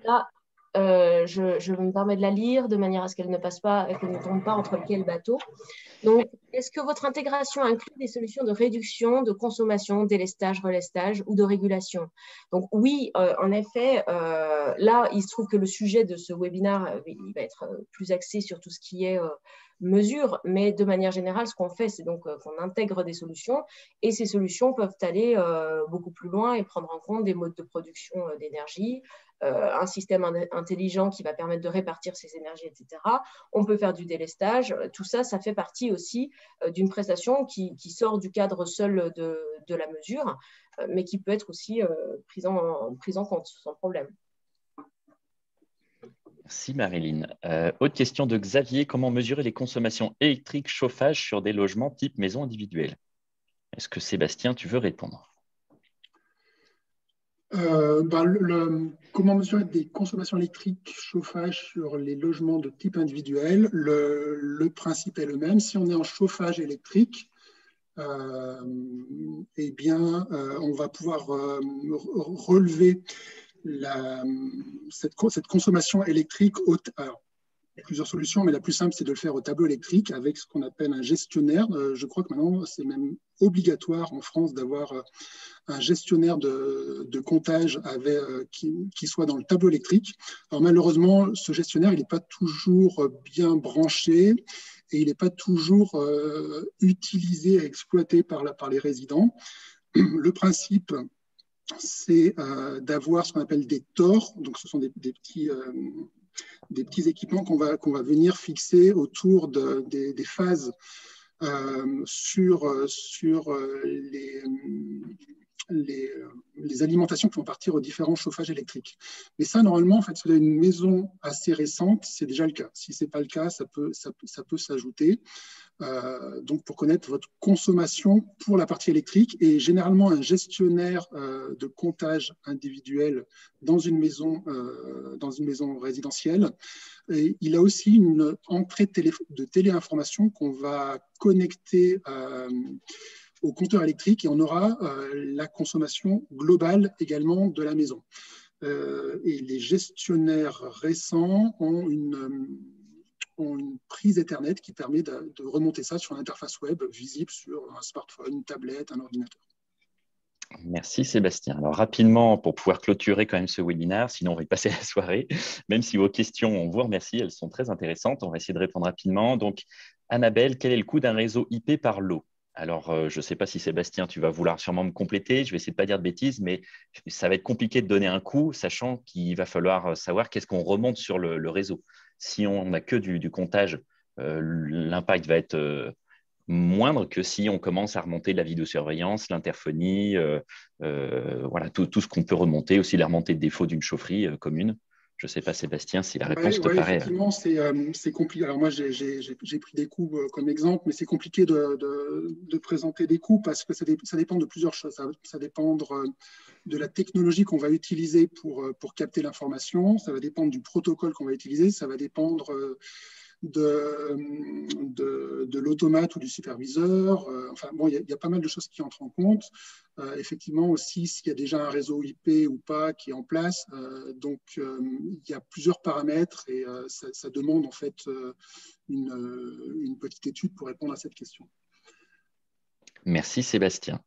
Là, je me permets de la lire de manière à ce qu'elle ne passe pas, qu'elle ne tombe pas entre le quai et le bateau. Donc, est-ce que votre intégration inclut des solutions de réduction, de consommation, délestage, relestage ou de régulation? Donc oui, en effet, là, il se trouve que le sujet de ce webinaire, il va être plus axé sur tout ce qui est mesure, mais de manière générale, ce qu'on fait, c'est donc qu'on intègre des solutions et ces solutions peuvent aller beaucoup plus loin et prendre en compte des modes de production d'énergie, un système intelligent qui va permettre de répartir ces énergies, etc. On peut faire du délestage. Tout ça, ça fait partie aussi d'une prestation qui sort du cadre seul de la mesure, mais qui peut être aussi prise en compte sans problème. Merci Marilyn. Autre question de Xavier. Comment mesurer les consommations électriques chauffage sur des logements type maison individuelle? Est-ce que Sébastien, tu veux répondre? Comment mesurer des consommations électriques chauffage sur les logements de type individuel? Le principe est le même. Si on est en chauffage électrique, eh bien, on va pouvoir relever cette consommation électrique. Alors, il y a plusieurs solutions, mais la plus simple, c'est de le faire au tableau électrique avec ce qu'on appelle un gestionnaire. Je crois que maintenant, c'est même obligatoire en France d'avoir un gestionnaire de comptage qui soit dans le tableau électrique. Alors malheureusement, ce gestionnaire, il n'est pas toujours bien branché et il n'est pas toujours utilisé et exploité par les résidents. Le principe c'est d'avoir ce qu'on appelle des TOR, donc ce sont des petits équipements qu'on va venir fixer autour des phases sur les alimentations qui vont partir aux différents chauffages électriques. Mais ça, normalement, en fait, si vous avez une maison assez récente, c'est déjà le cas. Si ce n'est pas le cas, ça peut s'ajouter. Donc, pour connaître votre consommation pour la partie électrique, et généralement, un gestionnaire de comptage individuel dans une maison résidentielle, et il a aussi une entrée de téléinformation qu'on va connecter au compteur électrique, et on aura la consommation globale également de la maison. Et les gestionnaires récents ont une prise Ethernet qui permet de remonter ça sur une interface web visible sur un smartphone, une tablette, un ordinateur. Merci Sébastien. Alors rapidement, pour pouvoir clôturer quand même ce webinaire, sinon on va y passer la soirée, même si vos questions, on vous remercie, elles sont très intéressantes. On va essayer de répondre rapidement. Donc, Annabelle, quel est le coût d'un réseau IP par lot? Alors, je ne sais pas si Sébastien, tu vas vouloir sûrement me compléter. Je vais essayer de ne pas dire de bêtises, mais ça va être compliqué de donner un coût, sachant qu'il va falloir savoir qu'est-ce qu'on remonte sur le réseau. Si on n'a que du comptage, l'impact va être moindre que si on commence à remonter de la vidéosurveillance, l'interphonie, voilà, tout ce qu'on peut remonter, aussi la remontée de défaut d'une chaufferie commune. Je ne sais pas, Sébastien, si la réponse te paraît… Effectivement, c'est compliqué. Alors moi, j'ai pris des coûts comme exemple, mais c'est compliqué de présenter des coûts parce que ça dépend de plusieurs choses. Ça va dépendre de la technologie qu'on va utiliser pour capter l'information, ça va dépendre du protocole qu'on va utiliser, ça va dépendre de l'automate ou du superviseur. Enfin, bon, il y a pas mal de choses qui entrent en compte. Effectivement, aussi, s'il y a déjà un réseau IP ou pas qui est en place. Donc, il y a plusieurs paramètres et ça demande en fait une petite étude pour répondre à cette question. Merci Sébastien.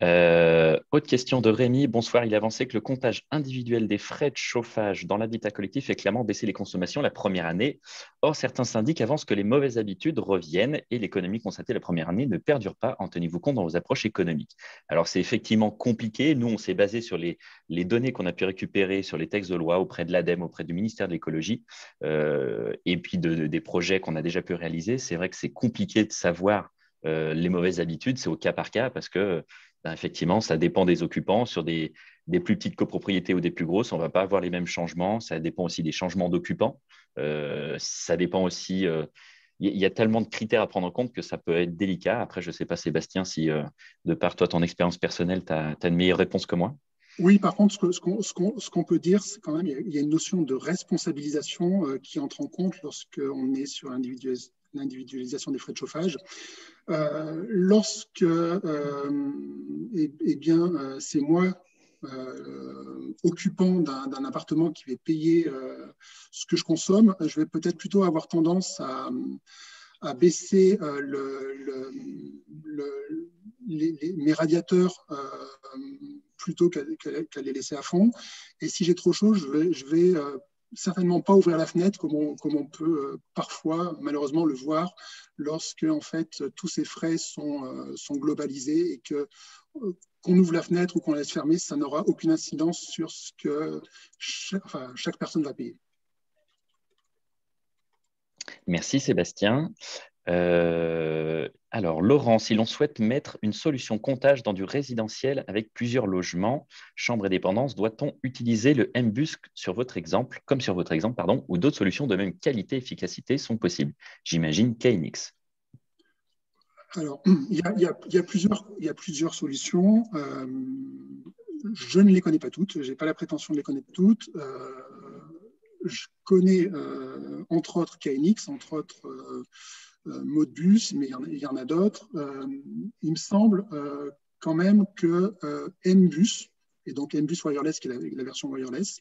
Autre question de Rémi. Bonsoir, il avançait que le comptage individuel des frais de chauffage dans l'habitat collectif fait clairement baisser les consommations la première année. Or, certains syndics avancent que les mauvaises habitudes reviennent et l'économie constatée la première année ne perdure pas. En tenez-vous compte dans vos approches économiques? Alors, c'est effectivement compliqué. Nous, on s'est basé sur les données qu'on a pu récupérer sur les textes de loi auprès de l'ADEME, auprès du ministère de l'écologie et puis des projets qu'on a déjà pu réaliser. C'est vrai que c'est compliqué de savoir les mauvaises habitudes, c'est au cas par cas parce que effectivement, ça dépend des occupants. Sur des plus petites copropriétés ou des plus grosses, on ne va pas avoir les mêmes changements. Ça dépend aussi des changements d'occupants. Ça dépend aussi… Il y a tellement de critères à prendre en compte que ça peut être délicat. Après, je ne sais pas, Sébastien, si de par toi, ton expérience personnelle, tu as une meilleure réponse que moi. Oui, par contre, ce qu'on peut dire, c'est quand même il y a une notion de responsabilisation qui entre en compte lorsqu'on est sur l'individualisation des frais de chauffage. Lorsque c'est moi occupant d'un appartement qui vais payer ce que je consomme, je vais peut-être plutôt avoir tendance à baisser mes radiateurs plutôt qu'à les laisser à fond. Et si j'ai trop chaud, je vais certainement pas ouvrir la fenêtre comme on peut parfois malheureusement le voir lorsque en fait tous ces frais sont globalisés et que qu'on ouvre la fenêtre ou qu'on la laisse fermer, ça n'aura aucune incidence sur ce que chaque personne va payer. Merci Sébastien. Alors, Laurent, si l'on souhaite mettre une solution comptage dans du résidentiel avec plusieurs logements, chambres et dépendances, doit-on utiliser le MBUS sur votre exemple, ou d'autres solutions de même qualité et efficacité sont possibles? J'imagine KNX. Alors, il y a plusieurs solutions. Je ne les connais pas toutes. Je n'ai pas la prétention de les connaître toutes. Je connais, entre autres, KNX, entre autres Modbus, mais il y en a d'autres. Il me semble quand même que MBus, et donc MBus Wireless, qui est la version wireless,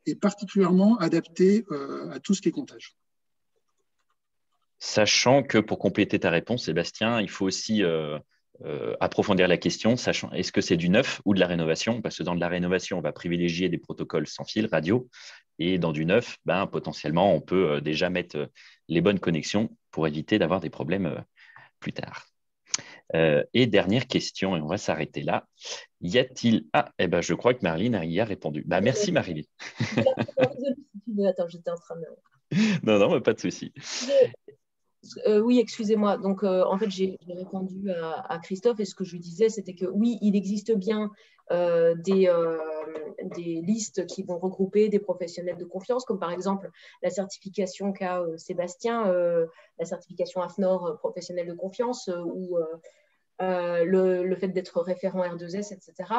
est particulièrement adapté à tout ce qui est comptage. Sachant que pour compléter ta réponse, Sébastien, il faut aussi approfondir la question, sachant est-ce que c'est du neuf ou de la rénovation? Parce que dans de la rénovation, on va privilégier des protocoles sans fil, radio, et dans du neuf, potentiellement, on peut déjà mettre les bonnes connexions pour éviter d'avoir des problèmes plus tard. Et dernière question, et on va s'arrêter là. Y a-t-il… Ah, eh ben, je crois que Marilyn y a répondu. Bah, merci Marilyn. Désolée si tu veux. Attends, j'étais en train de… Non, non, pas de souci. Oui, excusez-moi. Donc, en fait, j'ai répondu à Christophe et ce que je lui disais, c'était que oui, il existe bien des listes qui vont regrouper des professionnels de confiance, comme par exemple la certification qu'a Sébastien, la certification AFNOR professionnel de confiance, ou le fait d'être référent R2S, etc.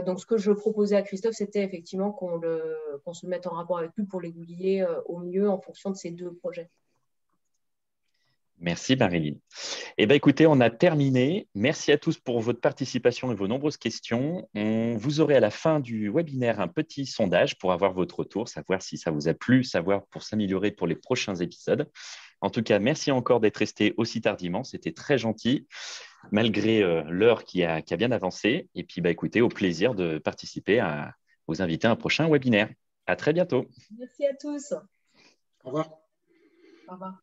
Donc, ce que je proposais à Christophe, c'était effectivement qu'on se mette en rapport avec lui pour l'aiguiller au mieux en fonction de ces deux projets. Merci Marilyn. Eh bien, écoutez, on a terminé. Merci à tous pour votre participation et vos nombreuses questions. Vous aurez à la fin du webinaire un petit sondage pour avoir votre retour, savoir si ça vous a plu, savoir pour s'améliorer pour les prochains épisodes. En tout cas, merci encore d'être resté aussi tardivement. C'était très gentil, malgré l'heure qui a bien avancé. Et puis, écoutez, au plaisir de participer à vous inviter à un prochain webinaire. À très bientôt. Merci à tous. Au revoir. Au revoir.